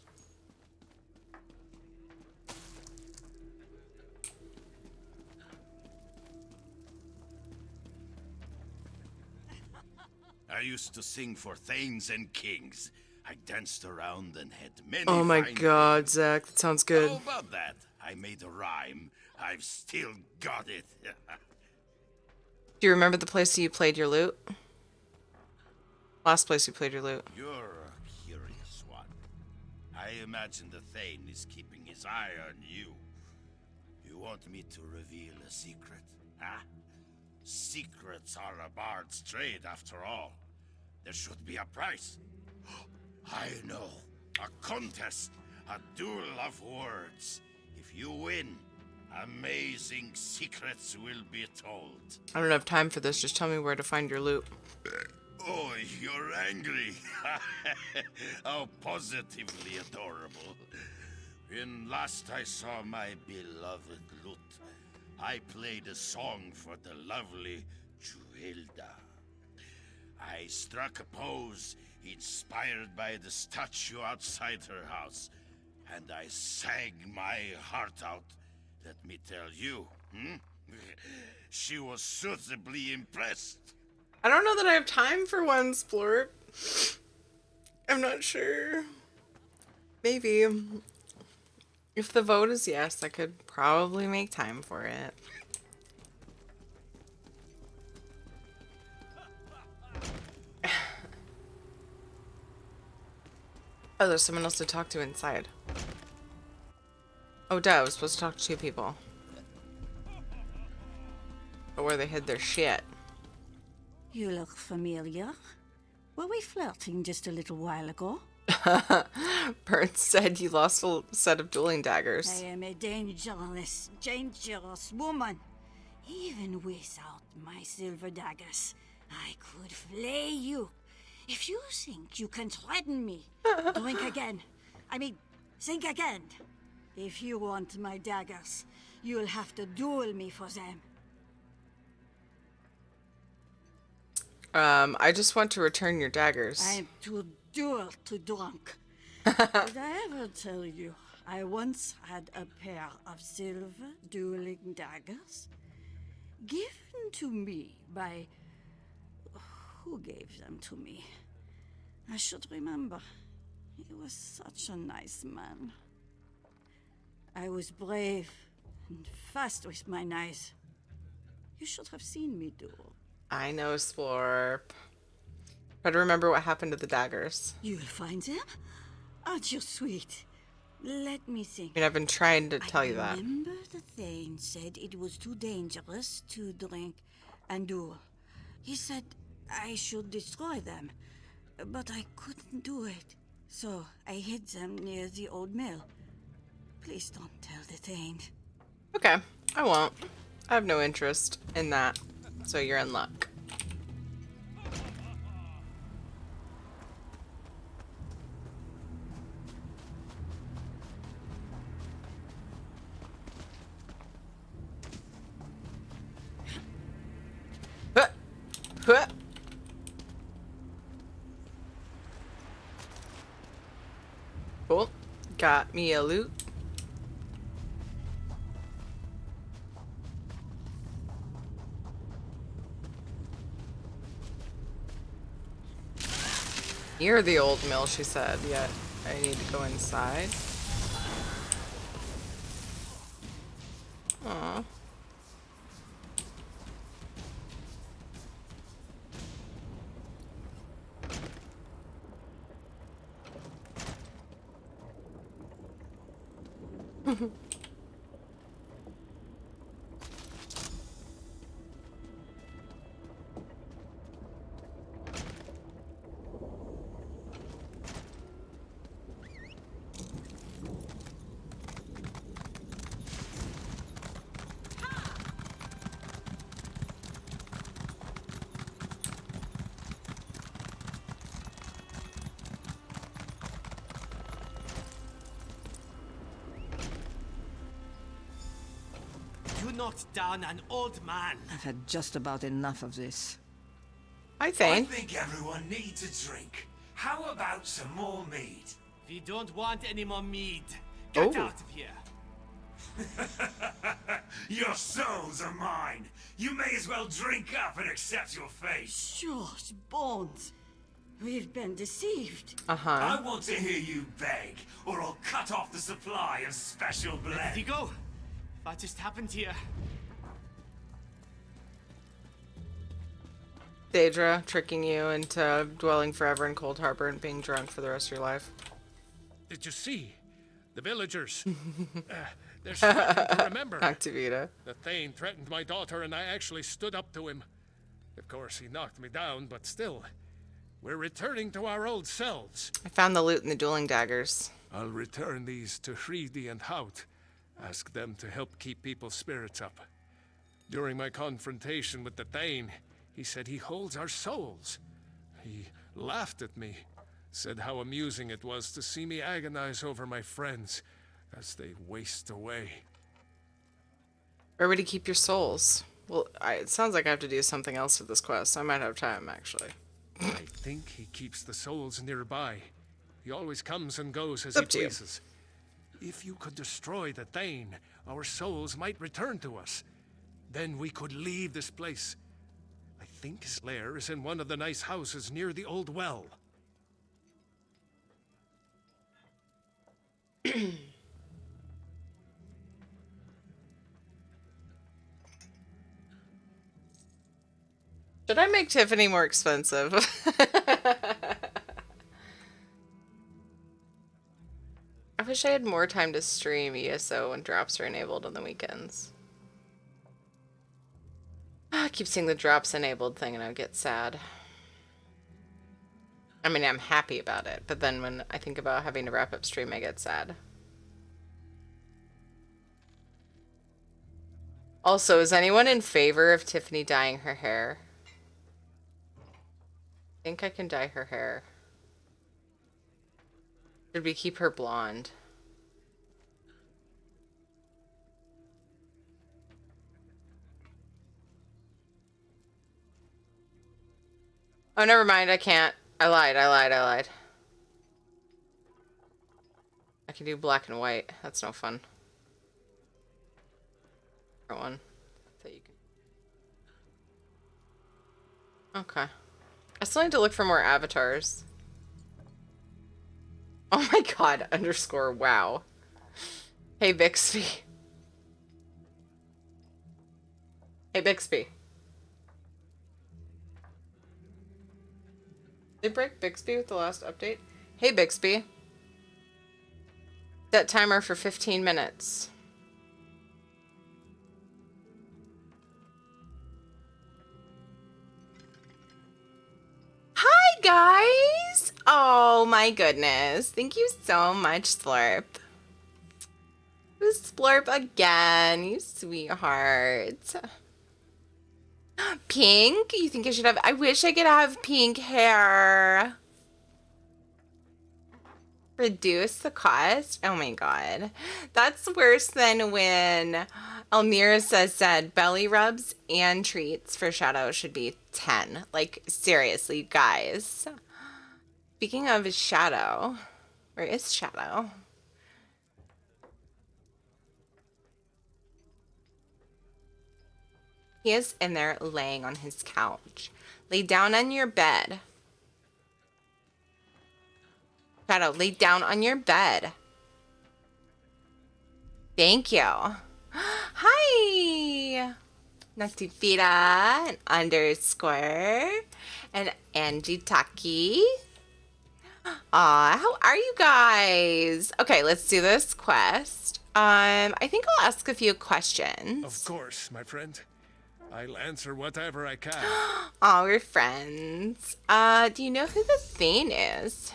Speaker 6: I used to sing for thanes and kings. I danced around and had many.
Speaker 1: Oh my
Speaker 6: fine
Speaker 1: God,
Speaker 6: things.
Speaker 1: Zach, that sounds good.
Speaker 6: How about that? I made a rhyme. I've still got it.
Speaker 1: Do you remember the place you played your lute? Last place you played your lute.
Speaker 6: You're a curious one. I imagine the Thane is keeping his eye on you. You want me to reveal a secret, huh? Secrets are a bard's trade, after all. There should be a price. I know. A contest. A duel of words. If you win, amazing secrets will be told.
Speaker 1: I don't have time for this. Just tell me where to find your lute.
Speaker 6: Oh, You're angry. How positively adorable. When last I saw my beloved Lut, I played a song for the lovely Juhilda. I struck a pose inspired by the statue outside her house, and I sang my heart out. Let me tell you, she was suitably impressed.
Speaker 1: I don't know that I have time for one, Splorp. I'm not sure. Maybe. If the vote is yes, I could probably make time for it. Oh, there's someone else to talk to inside. Oh, duh, I was supposed to talk to 2 people. But where they hid their shit.
Speaker 16: You look familiar. Were we flirting just a little while ago?
Speaker 1: Bert said you lost a set of dueling daggers.
Speaker 16: I am a dangerous woman. Even without my silver daggers, I could flay you. If you think you can threaten me, drink again. I mean, think again. If you want my daggers, you'll have to duel me for them.
Speaker 1: I just want to return your daggers.
Speaker 16: I'm too duel to drunk. Did I ever tell you I once had a pair of silver dueling daggers? Given to me by... Who gave them to me? I should remember. He was such a nice man. I was brave and fast with my knives. You should have seen me duel.
Speaker 1: I know, Splorp. Try to remember what happened to the daggers.
Speaker 16: You'll find them? Aren't you sweet? Let me think.
Speaker 1: I mean, I've been trying to tell you that.
Speaker 16: I remember the Thane said it was too dangerous to drink and duel. He said I should destroy them, but I couldn't do it. So I hid them near the old mill. Please don't tell the Thane.
Speaker 1: Okay, I won't. I have no interest in that, so you're in luck. Huh. Huh. Cool. Got me a loot. Near the old mill, she said, yet I need to go inside. Aww.
Speaker 17: You knocked down an old man.
Speaker 18: I've had just about enough of this.
Speaker 1: I think
Speaker 8: everyone needs a drink. How about some more mead?
Speaker 17: We don't want any more mead. Get
Speaker 1: Oh.
Speaker 17: out of here.
Speaker 8: Your souls are mine. You may as well drink up and accept your fate.
Speaker 16: Short bones. We've been deceived.
Speaker 8: I want to hear you beg, or I'll cut off the supply of special blend.
Speaker 17: Let it go. What just happened here?
Speaker 1: Daedra tricking you into dwelling forever in Coldharbour and being drunk for the rest of your life.
Speaker 15: Did you see? The villagers. They're starting to remember.
Speaker 1: Activita.
Speaker 15: The Thane threatened my daughter and I actually stood up to him. Of course, he knocked me down, but still. We're returning to our old selves.
Speaker 1: I found the loot and the dueling daggers.
Speaker 15: I'll return these to Hreidi and Hout. Ask them to help keep people's spirits up. During my confrontation with the Thane, he said he holds our souls. He laughed at me, said how amusing it was to see me agonize over my friends as they waste away.
Speaker 1: Where would he keep your souls? Well, it sounds like I have to do something else with this quest. I might have time, actually.
Speaker 15: I think he keeps the souls nearby. He always comes and goes as
Speaker 1: It's
Speaker 15: he
Speaker 1: up to you.
Speaker 15: pleases. If you could destroy the Thane, our souls might return to us. Then we could leave this place. I think his lair is in one of the nice houses near the old well.
Speaker 1: Should I make Tiffany more expensive? I wish I had more time to stream ESO when drops are enabled on the weekends. I keep seeing the drops enabled thing and I get sad. I mean, I'm happy about it, but then when I think about having to wrap up stream, I get sad. Also, is anyone in favor of Tiffany dyeing her hair? I think I can dye her hair. Should we keep her blonde? Oh, never mind. I can't. I lied. I can do black and white. That's no fun. Different one. That you can... Okay. I still need to look for more avatars. Oh my god, underscore wow. Hey Bixby. Hey Bixby. Did they break Bixby with the last update? Hey Bixby. Set timer for 15 minutes. Hi guys! Oh my goodness. Thank you so much, Slurp. Slurp again, you sweetheart. Pink? You think I should have... I wish I could have pink hair. Reduce the cost? Oh my god. That's worse than when Elmira said belly rubs and treats for Shadow should be 10. Like, seriously, guys. Speaking of Shadow, where is Shadow? He is in there laying on his couch. Lay down on your bed. Shadow, lay down on your bed. Thank you. Hi. Natufita, an underscore, and Angie Taki. Aw, how are you guys? Okay, let's do this quest. I think I'll ask a few questions.
Speaker 15: Of course, my friend. I'll answer whatever I can.
Speaker 1: Aw, we're friends. Do you know who the Thane is?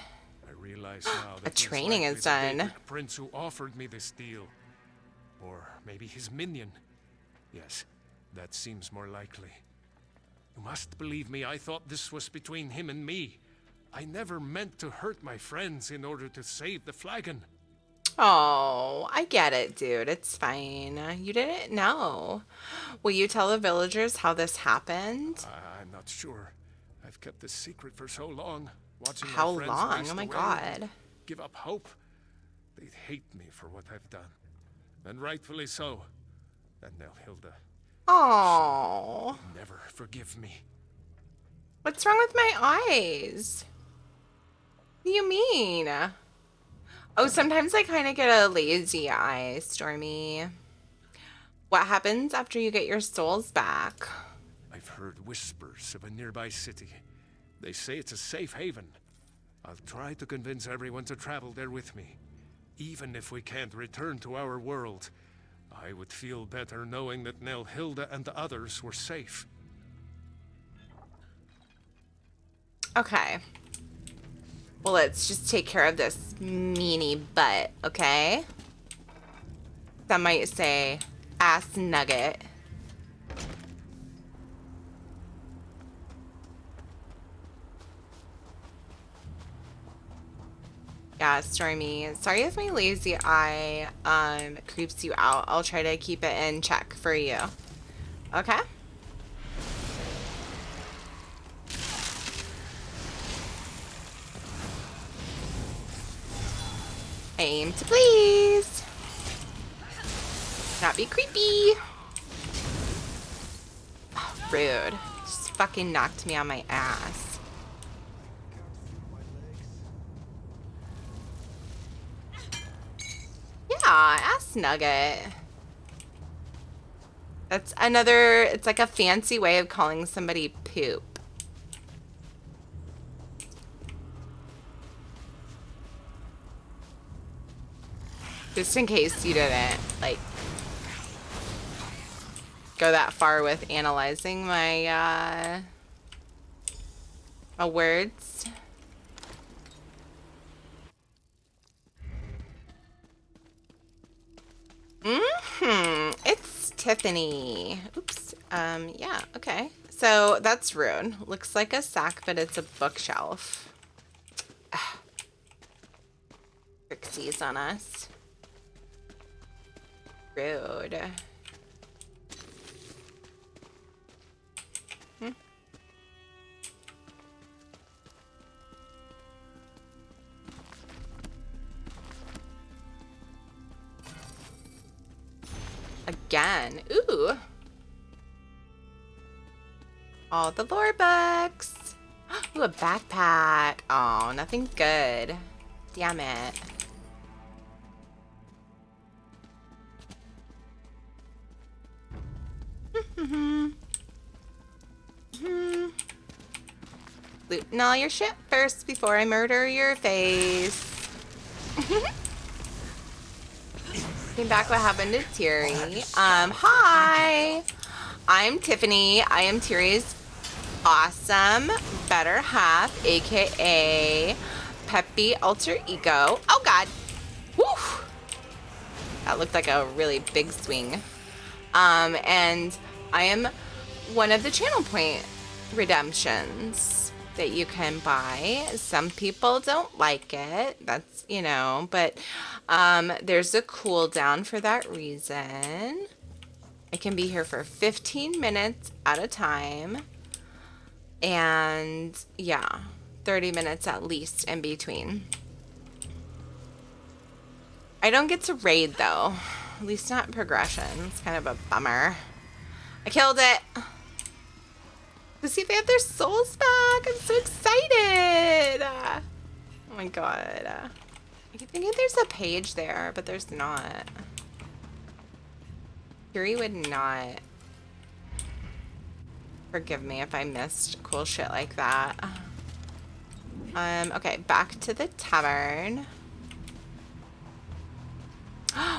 Speaker 15: I realize now that
Speaker 1: a training is done.
Speaker 15: The prince who offered me this deal. Or maybe his minion. Yes, that seems more likely. You must believe me, I thought this was between him and me. I never meant to hurt my friends in order to save the flagon.
Speaker 1: Oh, I get it, dude. It's fine. You didn't know. Will you tell the villagers how this happened?
Speaker 15: I'm not sure. I've kept this secret for so long. Watching
Speaker 1: How
Speaker 15: my friends
Speaker 1: long?
Speaker 15: waste
Speaker 1: Oh my
Speaker 15: away,
Speaker 1: God.
Speaker 15: Give up hope. They'd hate me for what I've done. And rightfully so. And Nelhilda.
Speaker 1: Oh.
Speaker 15: Never forgive me.
Speaker 1: What's wrong with my eyes? What do you mean? Oh, sometimes I kind of get a lazy eye, Stormy. What happens after you get your souls back?
Speaker 15: I've heard whispers of a nearby city. They say it's a safe haven. I'll try to convince everyone to travel there with me. Even if we can't return to our world, I would feel better knowing that Nelhilda and the others were safe.
Speaker 1: Okay. Well, let's just take care of this meanie butt, okay? Some might say ass nugget. Yeah, Stormy. Sorry if my lazy eye creeps you out. I'll try to keep it in check for you. Okay? Aim to please. Not be creepy. Oh, rude. Just fucking knocked me on my ass. Yeah, ass nugget. That's another, it's like a fancy way of calling somebody poop. Just in case you didn't, like, go that far with analyzing my, my words. It's Tiffany. Oops. Yeah, okay. So that's rude. Looks like a sack, but it's a bookshelf. Pixies on us. Rude. Again. Ooh. All the lore books. Ooh, a backpack. Oh, nothing good. Damn it. Looting all your shit first before I murder your face. Came back what happened to Tiri. Hi. I'm Tiffany. I am Tiri's awesome better half, aka Peppy alter ego. Oh god. Woo! That looked like a really big swing. And I am one of the channel point redemptions that you can buy. Some people don't like it. That's, you know, but there's a cooldown for that reason. I can be here for 15 minutes at a time. And yeah, 30 minutes at least in between. I don't get to raid though. At least not progression. It's kind of a bummer. I killed it. To see if they have their souls back. I'm so excited. Oh my god. I keep thinking there's a page there, but there's not. Yuri would not forgive me if I missed cool shit like that. Okay, back to the tavern.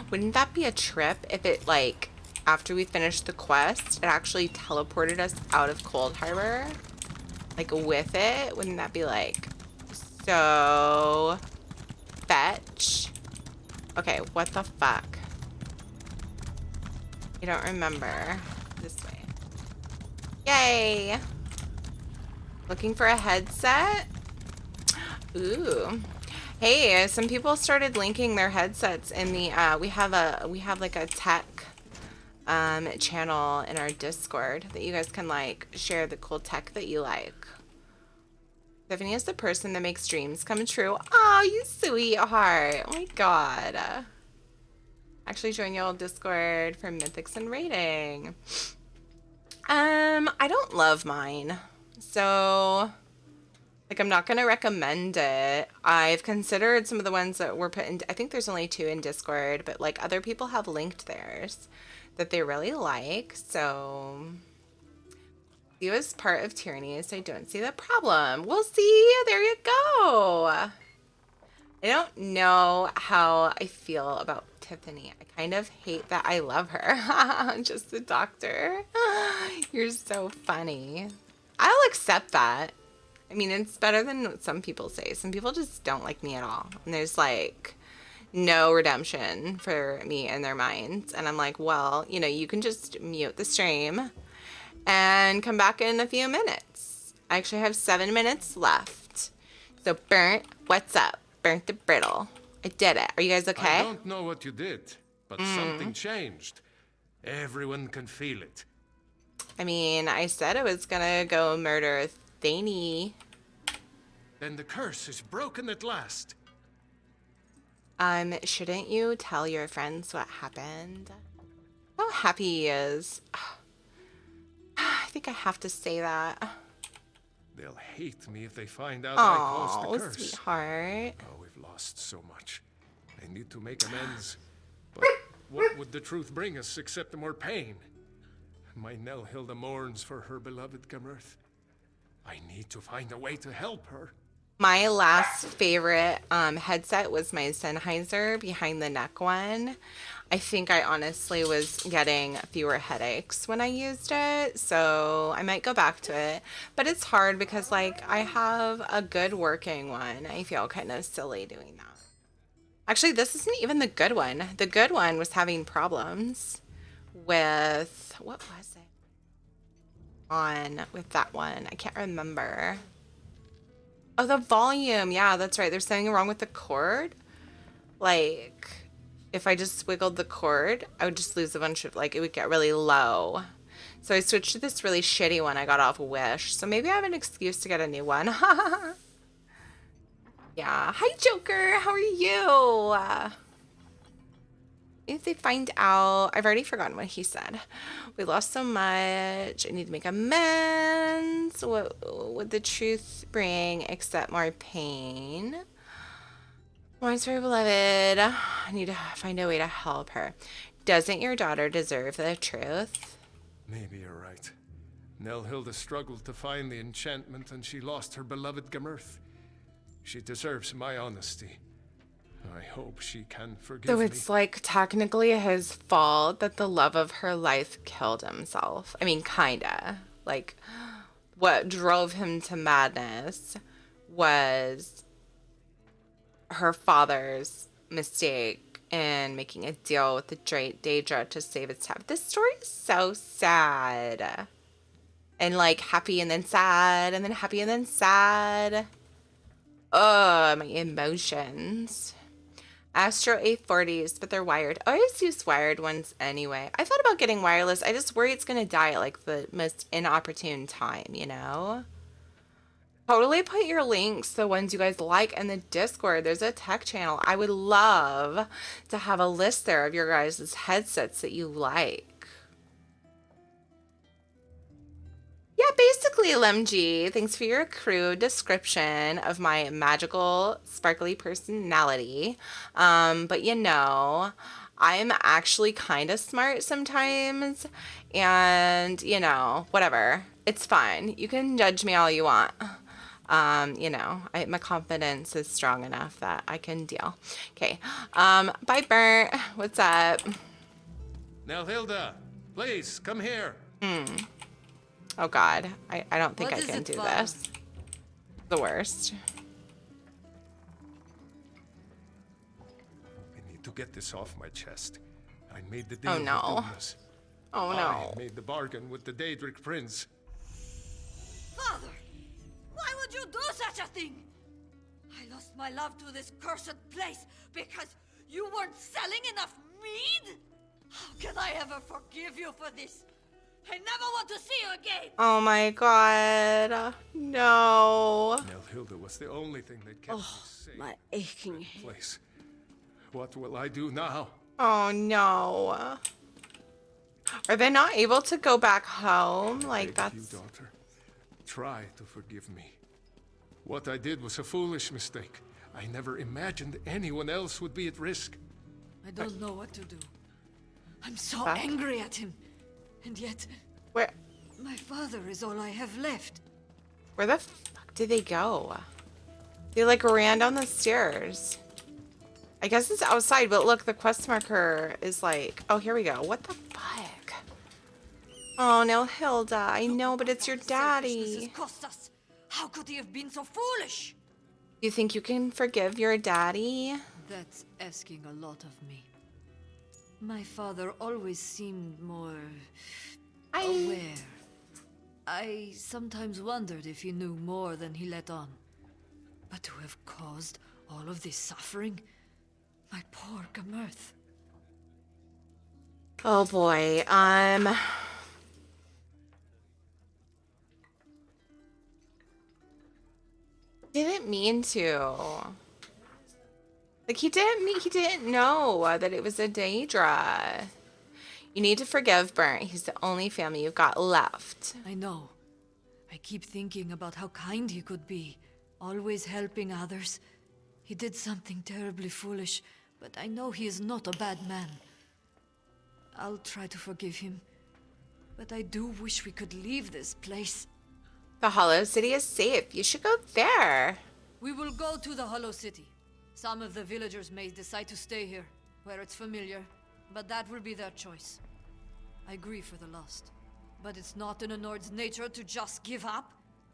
Speaker 1: Wouldn't that be a trip if it, like, after we finished the quest, it actually teleported us out of Coldharbour? Like, with it? Wouldn't that be, like, so fetch? Okay, what the fuck? I don't remember. This way. Yay! Looking for a headset? Ooh. Hey, some people started linking their headsets in the we have like a tech channel in our Discord that you guys can like share the cool tech that you like. Tiffany is the person that makes dreams come true. Oh, you sweetheart. Oh my god. Actually join your Discord for mythics and rating. I don't love mine. So like, I'm not going to recommend it. I've considered some of the ones that were put in, I think there's only 2 in Discord, but like other people have linked theirs that they really like. So you as part of tyranny, so I don't see the problem. We'll see. There you go. I don't know how I feel about Tiffany. I kind of hate that I love her. Just the doctor. You're so funny. I'll accept that. I mean, it's better than what some people say. Some people just don't like me at all. And there's like no redemption for me in their minds. And I'm like, well, you know, you can just mute the stream and come back in a few minutes. I actually have 7 minutes left. So Burnt, what's up? burnt the brittle. I did it. Are you guys okay?
Speaker 15: I don't know what you did, but something changed. Everyone can feel it.
Speaker 1: I mean, I said I was gonna go murder Thany.
Speaker 15: Then the curse is broken at last.
Speaker 1: Shouldn't you tell your friends what happened? How happy he is. I think I have to say that.
Speaker 15: They'll hate me if they find out I caused the
Speaker 1: Oh,
Speaker 15: curse.
Speaker 1: sweetheart.
Speaker 15: Oh, we've lost so much. I need to make amends. But what would the truth bring us except more pain? My Nelhilda mourns for her beloved Gamurth. I need to find a way to help her.
Speaker 1: My last favorite headset was my Sennheiser behind the neck one. I think I honestly was getting fewer headaches when I used it, so I might go back to it. But it's hard because, like, I have a good working one. I feel kind of silly doing that. Actually, this isn't even the good one. The good one was having problems with, what was it? With that one. I can't remember. Oh, the volume. Yeah, that's right. There's something wrong with the cord. Like, if I just wiggled the cord, I would just lose a bunch of, like, it would get really low. So I switched to this really shitty one I got off Wish. So maybe I have an excuse to get a new one. Yeah. Hi, Joker. How are you? If they find out, I've already forgotten what he said. We lost so much. I need to make amends. What would the truth bring except more pain? Once very beloved, I need to find a way to help her. Doesn't your daughter deserve the truth?
Speaker 15: Maybe you're right. Nelhilda struggled to find the enchantment and she lost her beloved Gamurth. She deserves my honesty. I hope she can forgive
Speaker 1: So
Speaker 15: me.
Speaker 1: it's like technically his fault that the love of her life killed himself. I mean, kinda. Like, what drove him to madness was her father's mistake in making a deal with the Daedra to save its time. This story is so sad. And like happy and then sad and then happy and then sad. Oh, my emotions. Astro A40s, but they're wired. I always use wired ones anyway. I thought about getting wireless. I just worry it's going to die at like the most inopportune time, you know? Totally put your links, the ones you guys like, in the Discord. There's a tech channel. I would love to have a list there of your guys' headsets that you like. Yeah, basically, LMG, thanks for your crude description of my magical, sparkly personality. But you know, I'm actually kind of smart sometimes, and you know, whatever. It's fine. You can judge me all you want. You know, my confidence is strong enough that I can deal. Okay. Bye, Burnt. What's up?
Speaker 15: Nelhilda, please, come here.
Speaker 1: Oh God, I don't think
Speaker 16: What
Speaker 1: I
Speaker 16: is
Speaker 1: can
Speaker 16: it,
Speaker 1: do
Speaker 16: Father?
Speaker 1: this. The worst.
Speaker 15: I need to get this off my chest. I made the deal
Speaker 1: Oh no.
Speaker 15: with Dumas.
Speaker 1: Oh
Speaker 15: I
Speaker 1: no.
Speaker 15: made the bargain with the Daedric prince.
Speaker 16: Father, why would you do such a thing? I lost my love to this cursed place because you weren't selling enough mead? How can I ever forgive you for this? I never want to see you again!
Speaker 1: Oh my God. No.
Speaker 15: Nelhilda was the only thing that kept me safe.
Speaker 16: My aching head.
Speaker 15: Place. What will I do now?
Speaker 1: Oh no. Are they not able to go back home? Like
Speaker 15: Beg you,
Speaker 1: that's.
Speaker 15: daughter, try to forgive me. What I did was a foolish mistake. I never imagined anyone else would be at risk.
Speaker 16: I don't know what to do. I'm so
Speaker 1: Fuck.
Speaker 16: angry at him. And yet,
Speaker 1: Where
Speaker 16: my father is all I have left.
Speaker 1: where the fuck did they go? They like ran down the stairs. I guess it's outside, but look, the quest marker is like, oh, here we go. What the fuck? Oh, no, Hilda. I know, but it's your
Speaker 16: This
Speaker 1: daddy.
Speaker 16: has cost us. How could he have been so foolish?
Speaker 1: You think you can forgive your daddy?
Speaker 16: That's asking a lot of me. My father always seemed more aware. I sometimes wondered if he knew more than he let on. But to have caused
Speaker 10: All of this suffering? My poor Gamerth.
Speaker 1: Oh boy. Didn't mean to. Like he didn't know that it was a Daedra. You need to forgive Burnt. He's the only family you've got left.
Speaker 10: I know. I keep thinking about how kind he could be, always helping others. He did something terribly foolish, but I know he is not a bad man. I'll try to forgive him, but I do wish we could leave this place.
Speaker 1: The Hollow City is safe. You should go there.
Speaker 10: We will go to the Hollow City. Some of the villagers may decide to stay here, where it's familiar, but that will be their choice. I grieve for the lost, but it's not in a Nord's nature to just give up.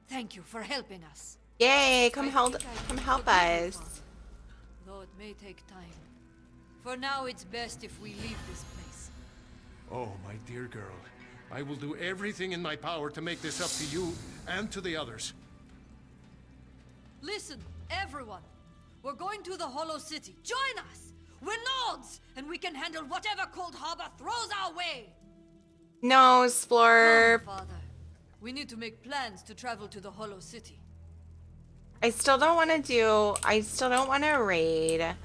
Speaker 10: Thank you for helping us.
Speaker 1: Yay, come help us.
Speaker 10: Though it may take time. For now, it's best if we leave this place.
Speaker 15: Oh, my dear girl. I will do everything in my power to make this up to you and to the others.
Speaker 10: Listen, everyone. We're going to the Hollow City. Join us! We're Lords, and we can handle whatever Coldharbour throws our way!
Speaker 1: No, Splorp.
Speaker 10: Come, Father. We need to make plans to travel to the Hollow City.
Speaker 1: I still don't want to raid.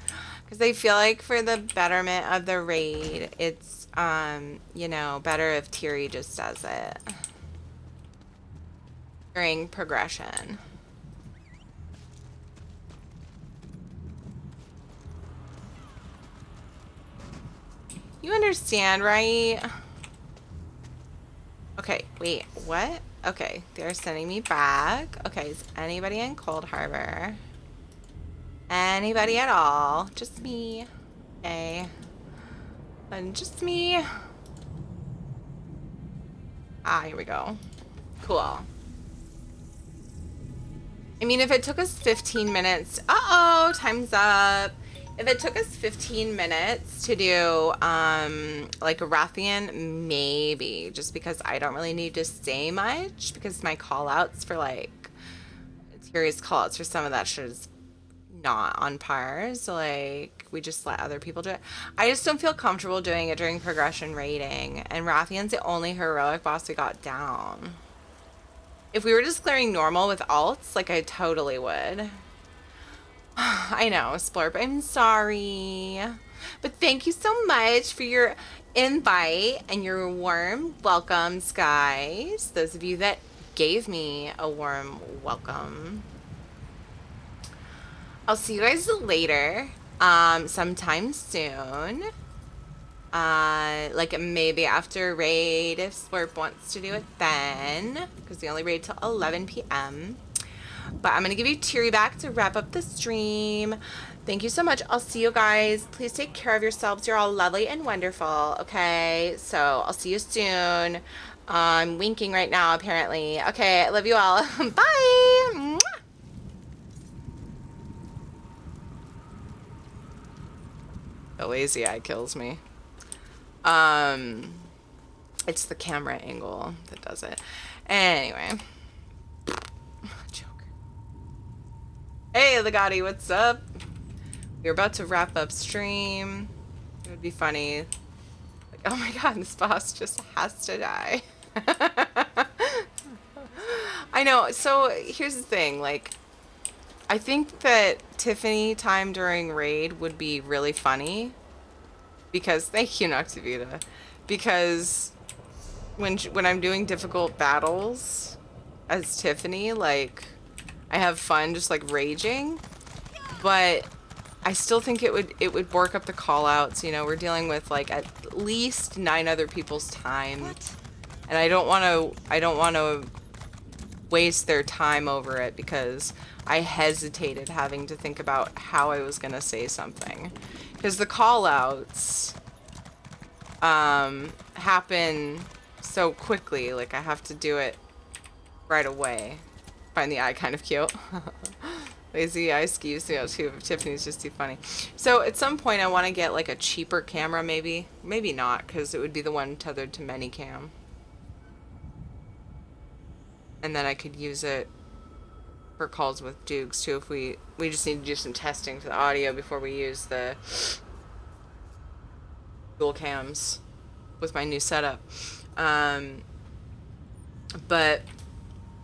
Speaker 1: Because I feel like for the betterment of the raid, it's, you know, better if Tiri just does it. During progression. You understand, right? Okay, wait, what? Okay, they're sending me back. Okay, is anybody in Coldharbour? Anybody at all? Just me. Okay. And just me. Ah, here we go. Cool. I mean, if it took us 15 minutes... Uh-oh, time's up. If it took us 15 minutes to do, like a Rathian, maybe. Just because I don't really need to say much. Because my call-outs for, like... Tiri's call-outs for some of that shit is not on par. So, like, we just let other people do it. I just don't feel comfortable doing it during progression rating. And Rathian's the only heroic boss we got down. If we were just clearing normal with alts, like, I totally would. I know, Splurp, I'm sorry. But thank you so much for your invite and your warm welcomes, guys. Those of you that gave me a warm welcome. I'll see you guys later, sometime soon. Like maybe after raid if Splurp wants to do it then, because we only raid till 11 p.m. But I'm going to give you Tiri back to wrap up the stream. Thank you so much. I'll see you guys. Please take care of yourselves. You're all lovely and wonderful. Okay, so I'll see you soon. I'm winking right now, apparently. Okay, I love you all. Bye. Mwah. The lazy eye kills me. It's the camera angle that does it. Anyway. Joker. Hey, Legati, what's up? We're about to wrap up stream. It would be funny. Like, oh my god, this boss just has to die. I know. So here's the thing. Like, I think that Tiffany time during raid would be really funny. Because, thank you, Noctivita. Because when I'm doing difficult battles as Tiffany, like, I have fun just like raging. But I still think it would work up the call outs. You know, we're dealing with like at least 9 other people's time. What? And I don't want to waste their time over it because I hesitated having to think about how I was going to say something. Because the call-outs happen so quickly. Like, I have to do it right away. Find the eye kind of cute. Lazy eye skews, you know, too. Tiffany's just too funny. So, at some point, I want to get, like, a cheaper camera, maybe. Maybe not, because it would be the one tethered to Manycam. And then I could use it for calls with Dukes too. If we just need to do some testing for the audio before we use the dual cams with my new setup. But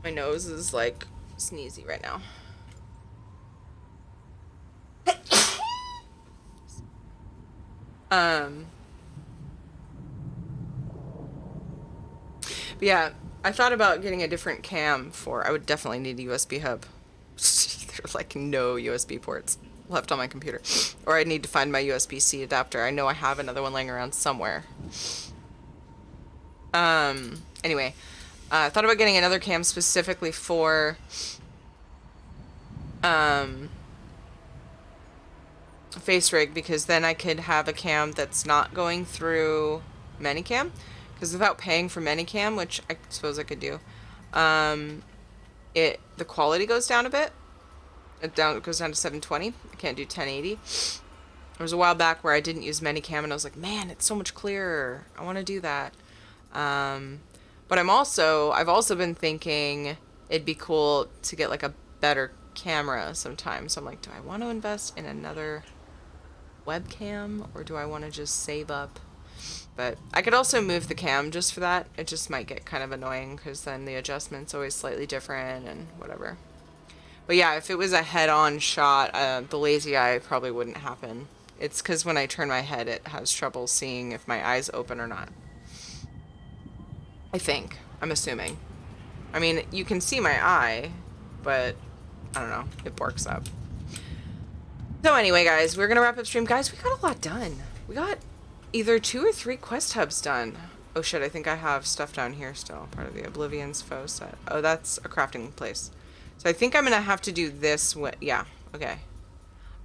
Speaker 1: my nose is like sneezy right now. But yeah, I thought about getting a different cam I would definitely need a USB hub. There's like no USB ports left on my computer. Or I'd need to find my USB-C adapter. I know I have another one laying around somewhere. Anyway, I thought about getting another cam specifically for face rig, because then I could have a cam that's not going through Minicam, because without paying for Minicam, which I suppose I could do, the quality goes down a bit. It goes down to 720. I can't do 1080. There was a while back where I didn't use Minicam and I was like, man, it's so much clearer. I want to do that. But I've also been thinking it'd be cool to get like a better camera sometime. So I'm like, do I want to invest in another webcam, or do I want to just save up? But I could also move the cam just for that. It just might get kind of annoying because then the adjustment's always slightly different and whatever. But yeah, if it was a head-on shot, the lazy eye probably wouldn't happen. It's because when I turn my head, it has trouble seeing if my eye's open or not. I think. I'm assuming. I mean, you can see my eye, but I don't know. It barks up. So anyway, guys, we're going to wrap up stream. Guys, we got a lot done. We got either 2 or 3 quest hubs done. Oh shit, I think I have stuff down here still. Part of the Oblivion's foe set. Oh, that's a crafting place. So I think I'm going to have to do this. Yeah, okay.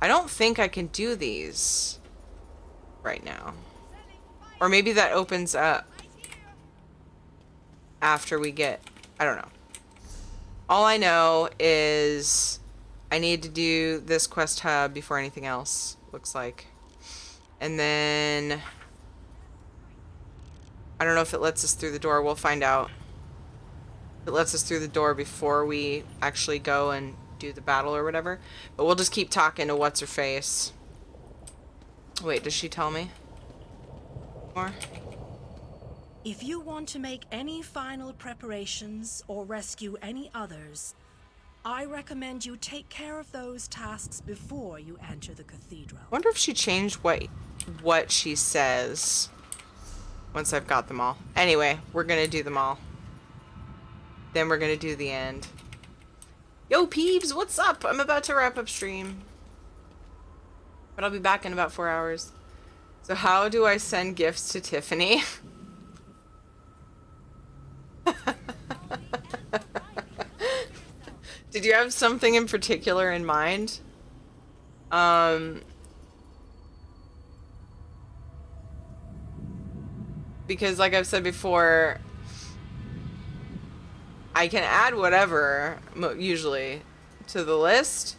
Speaker 1: I don't think I can do these right now. Or maybe that opens up after we get... I don't know. All I know is I need to do this quest hub before anything else, looks like. And then... I don't know if it lets us through the door. We'll find out. It lets us through the door before we actually go and do the battle or whatever. But we'll just keep talking to what's-her-face. Wait, does she tell me more?
Speaker 5: If you want to make any final preparations or rescue any others, I recommend you take care of those tasks before you enter the cathedral.
Speaker 1: I wonder if she changed what she says once I've got them all. Anyway, we're gonna do them all. Then we're gonna do the end. Yo, Peeves, what's up? I'm about to wrap up stream. But I'll be back in about 4 hours. So how do I send gifts to Tiffany? Did you have something in particular in mind? Because like I've said before, I can add whatever, usually, to the list,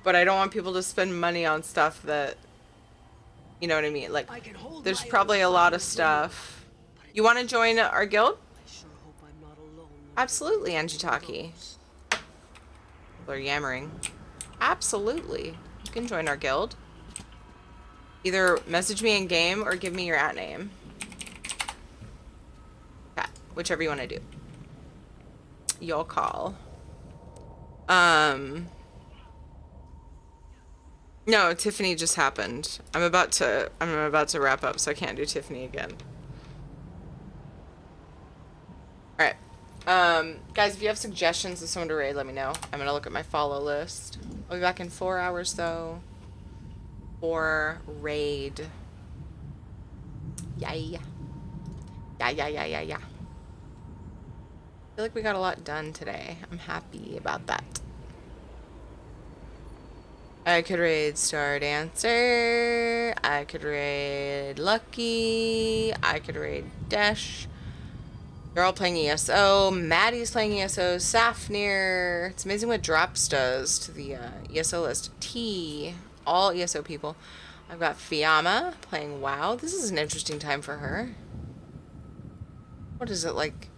Speaker 1: but I don't want people to spend money on stuff that, you know what I mean? Like, there's probably a lot of stuff. You want to join our guild? Absolutely, Anjitaki. People are yammering. Absolutely. You can join our guild. Either message me in game or give me your @ name. Okay, whichever you want to do. You'll call. No, Tiffany just happened. I'm about to wrap up, so I can't do Tiffany again. Alright. Guys, if you have suggestions of someone to raid, let me know. I'm gonna look at my follow list. I'll be back in 4 hours, though. For raid. Yay. Yeah. I feel like we got a lot done today. I'm happy about that. I could raid Star Dancer. I could raid Lucky. I could raid Desh. They're all playing ESO. Maddie's playing ESO. Safnir. It's amazing what drops does to the ESO list. T. All ESO people. I've got Fiamma playing WoW. This is an interesting time for her. What is it like?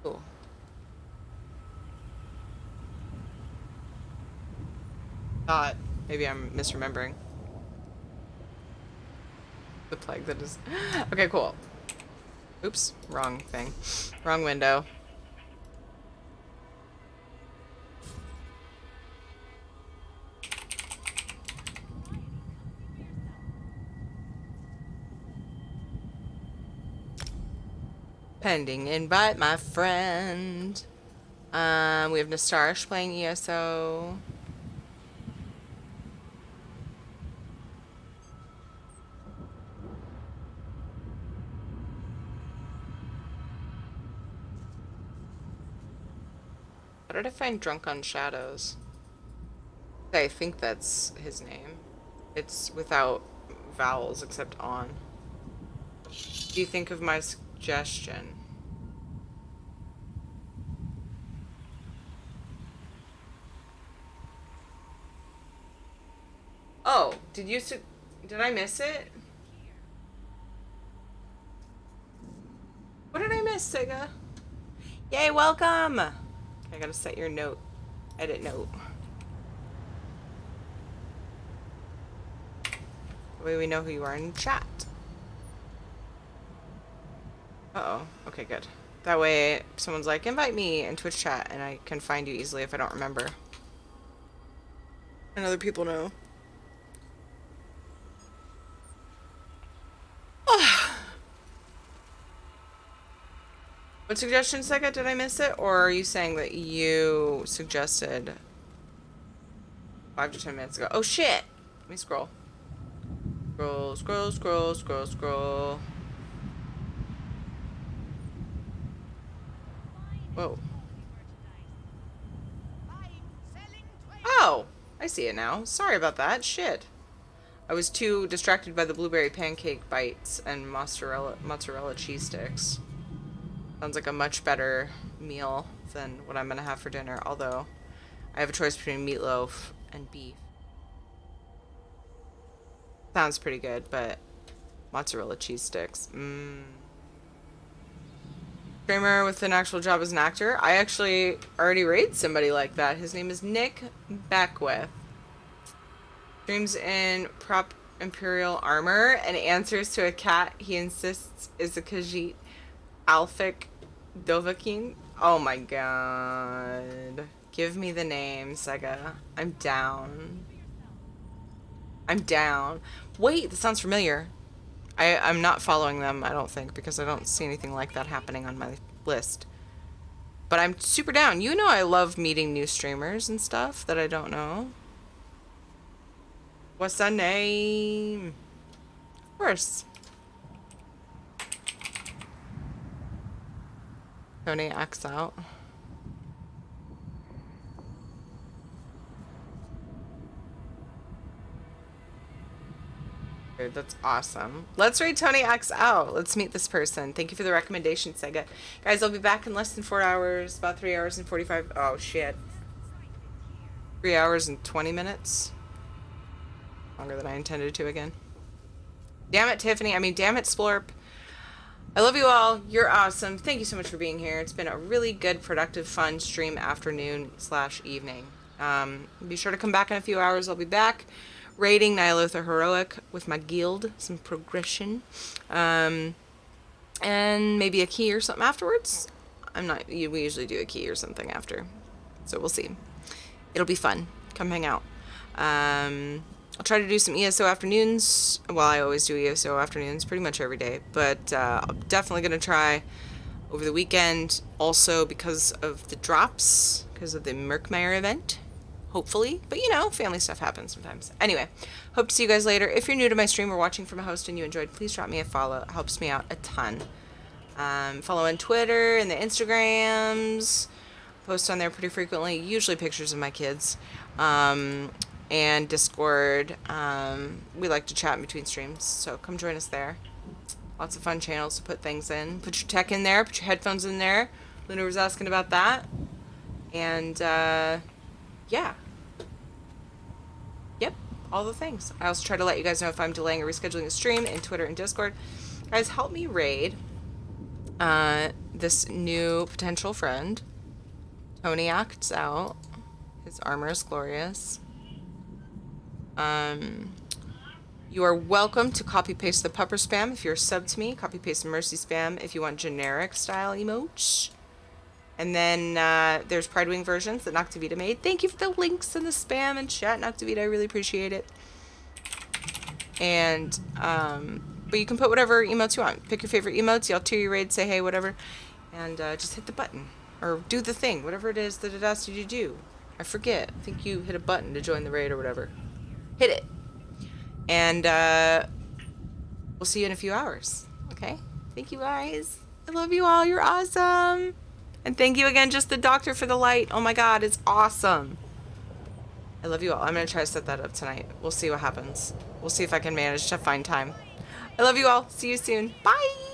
Speaker 1: Ooh. thought. Maybe I'm misremembering. The plague that is... Okay, cool. Oops, wrong thing. Wrong window. Pending invite, my friend. We have Nastarish playing ESO. How did I find Drunk on Shadows? I think that's his name. It's without vowels except on. Do you think of my suggestion? Oh, did I miss it? What did I miss, Sega? Yay, welcome! Okay, I gotta set your note. Edit note. That way we know who you are in chat. Uh-oh. Okay, good. That way someone's like, invite me in Twitch chat, and I can find you easily if I don't remember. And other people know. What suggestion, Sega? Did I miss it? Or are you saying that you suggested 5 to 10 minutes ago? Oh, shit! Let me scroll. Scroll, scroll, scroll, scroll, scroll. Whoa. Oh! I see it now. Sorry about that. Shit. I was too distracted by the blueberry pancake bites and mozzarella cheese sticks. Sounds like a much better meal than what I'm gonna have for dinner, although I have a choice between meatloaf and beef. Sounds pretty good, but mozzarella cheese sticks. Streamer with an actual job as an actor. I actually already rated somebody like that. His name is Nick Beckwith. Streams in prop imperial armor and answers to a cat he insists is a Khajiit Alphic Dovahkiin. Oh my god. Give me the name, Sega. I'm down. I'm down. Wait, that sounds familiar. I'm not following them, I don't think, because I don't see anything like that happening on my list. But I'm super down. You know I love meeting new streamers and stuff that I don't know. What's that name? Of course. Tony acts out. Dude, that's awesome. Let's raid Tony X out. Let's meet this person. Thank you for the recommendation, Sega. Guys, I'll be back in less than 4 hours. About 3 hours and 45... Oh, shit. 3 hours and 20 minutes. Longer than I intended to again. Damn it, Tiffany. I mean, damn it, Splorp. I love you all. You're awesome. Thank you so much for being here. It's been a really good, productive, fun stream afternoon/evening. Be sure to come back in a few hours. I'll be back raiding Nihilotha Heroic with my guild. Some progression. And maybe a key or something afterwards. We usually do a key or something after. So we'll see. It'll be fun. Come hang out. I'll try to do some ESO afternoons. Well, I always do ESO afternoons pretty much every day. But I'm definitely going to try over the weekend. Also because of the drops. Because of the Merkmeyer event. Hopefully. But you know, family stuff happens sometimes. Anyway, hope to see you guys later. If you're new to my stream or watching from a host and you enjoyed, please drop me a follow. It helps me out a ton. Follow on Twitter and the Instagrams. Post on there pretty frequently. Usually pictures of my kids. And Discord. We like to chat in between streams, so come join us there. Lots of fun channels to put things in. Put your tech in there, put your headphones in there. Luna was asking about that. And, yeah. Yep, all the things. I also try to let you guys know if I'm delaying or rescheduling a stream in Twitter and Discord. Guys, help me raid this new potential friend. Tony acts out. His armor is glorious. You are welcome to copy paste the pupper spam if you're a sub to me. Copy paste the mercy spam if you want generic style emotes. And then there's Pride Wing versions that Noctavita made. Thank you for the links and the spam and chat, Noctavita. I really appreciate it. And but you can put whatever emotes you want. Pick your favorite emotes. Y'all tier your raid, say hey, whatever, and just hit the button or do the thing, whatever it is that it asks you to do. I forget. I think you hit a button to join the raid or whatever. Hit it. And we'll see you in a few hours. Okay? Thank you guys. I love you all. You're awesome. And thank you again, Just the Doctor, for the light. Oh my god, it's awesome. I love you all. I'm going to try to set that up tonight. We'll see what happens. We'll see if I can manage to find time. I love you all. See you soon. Bye.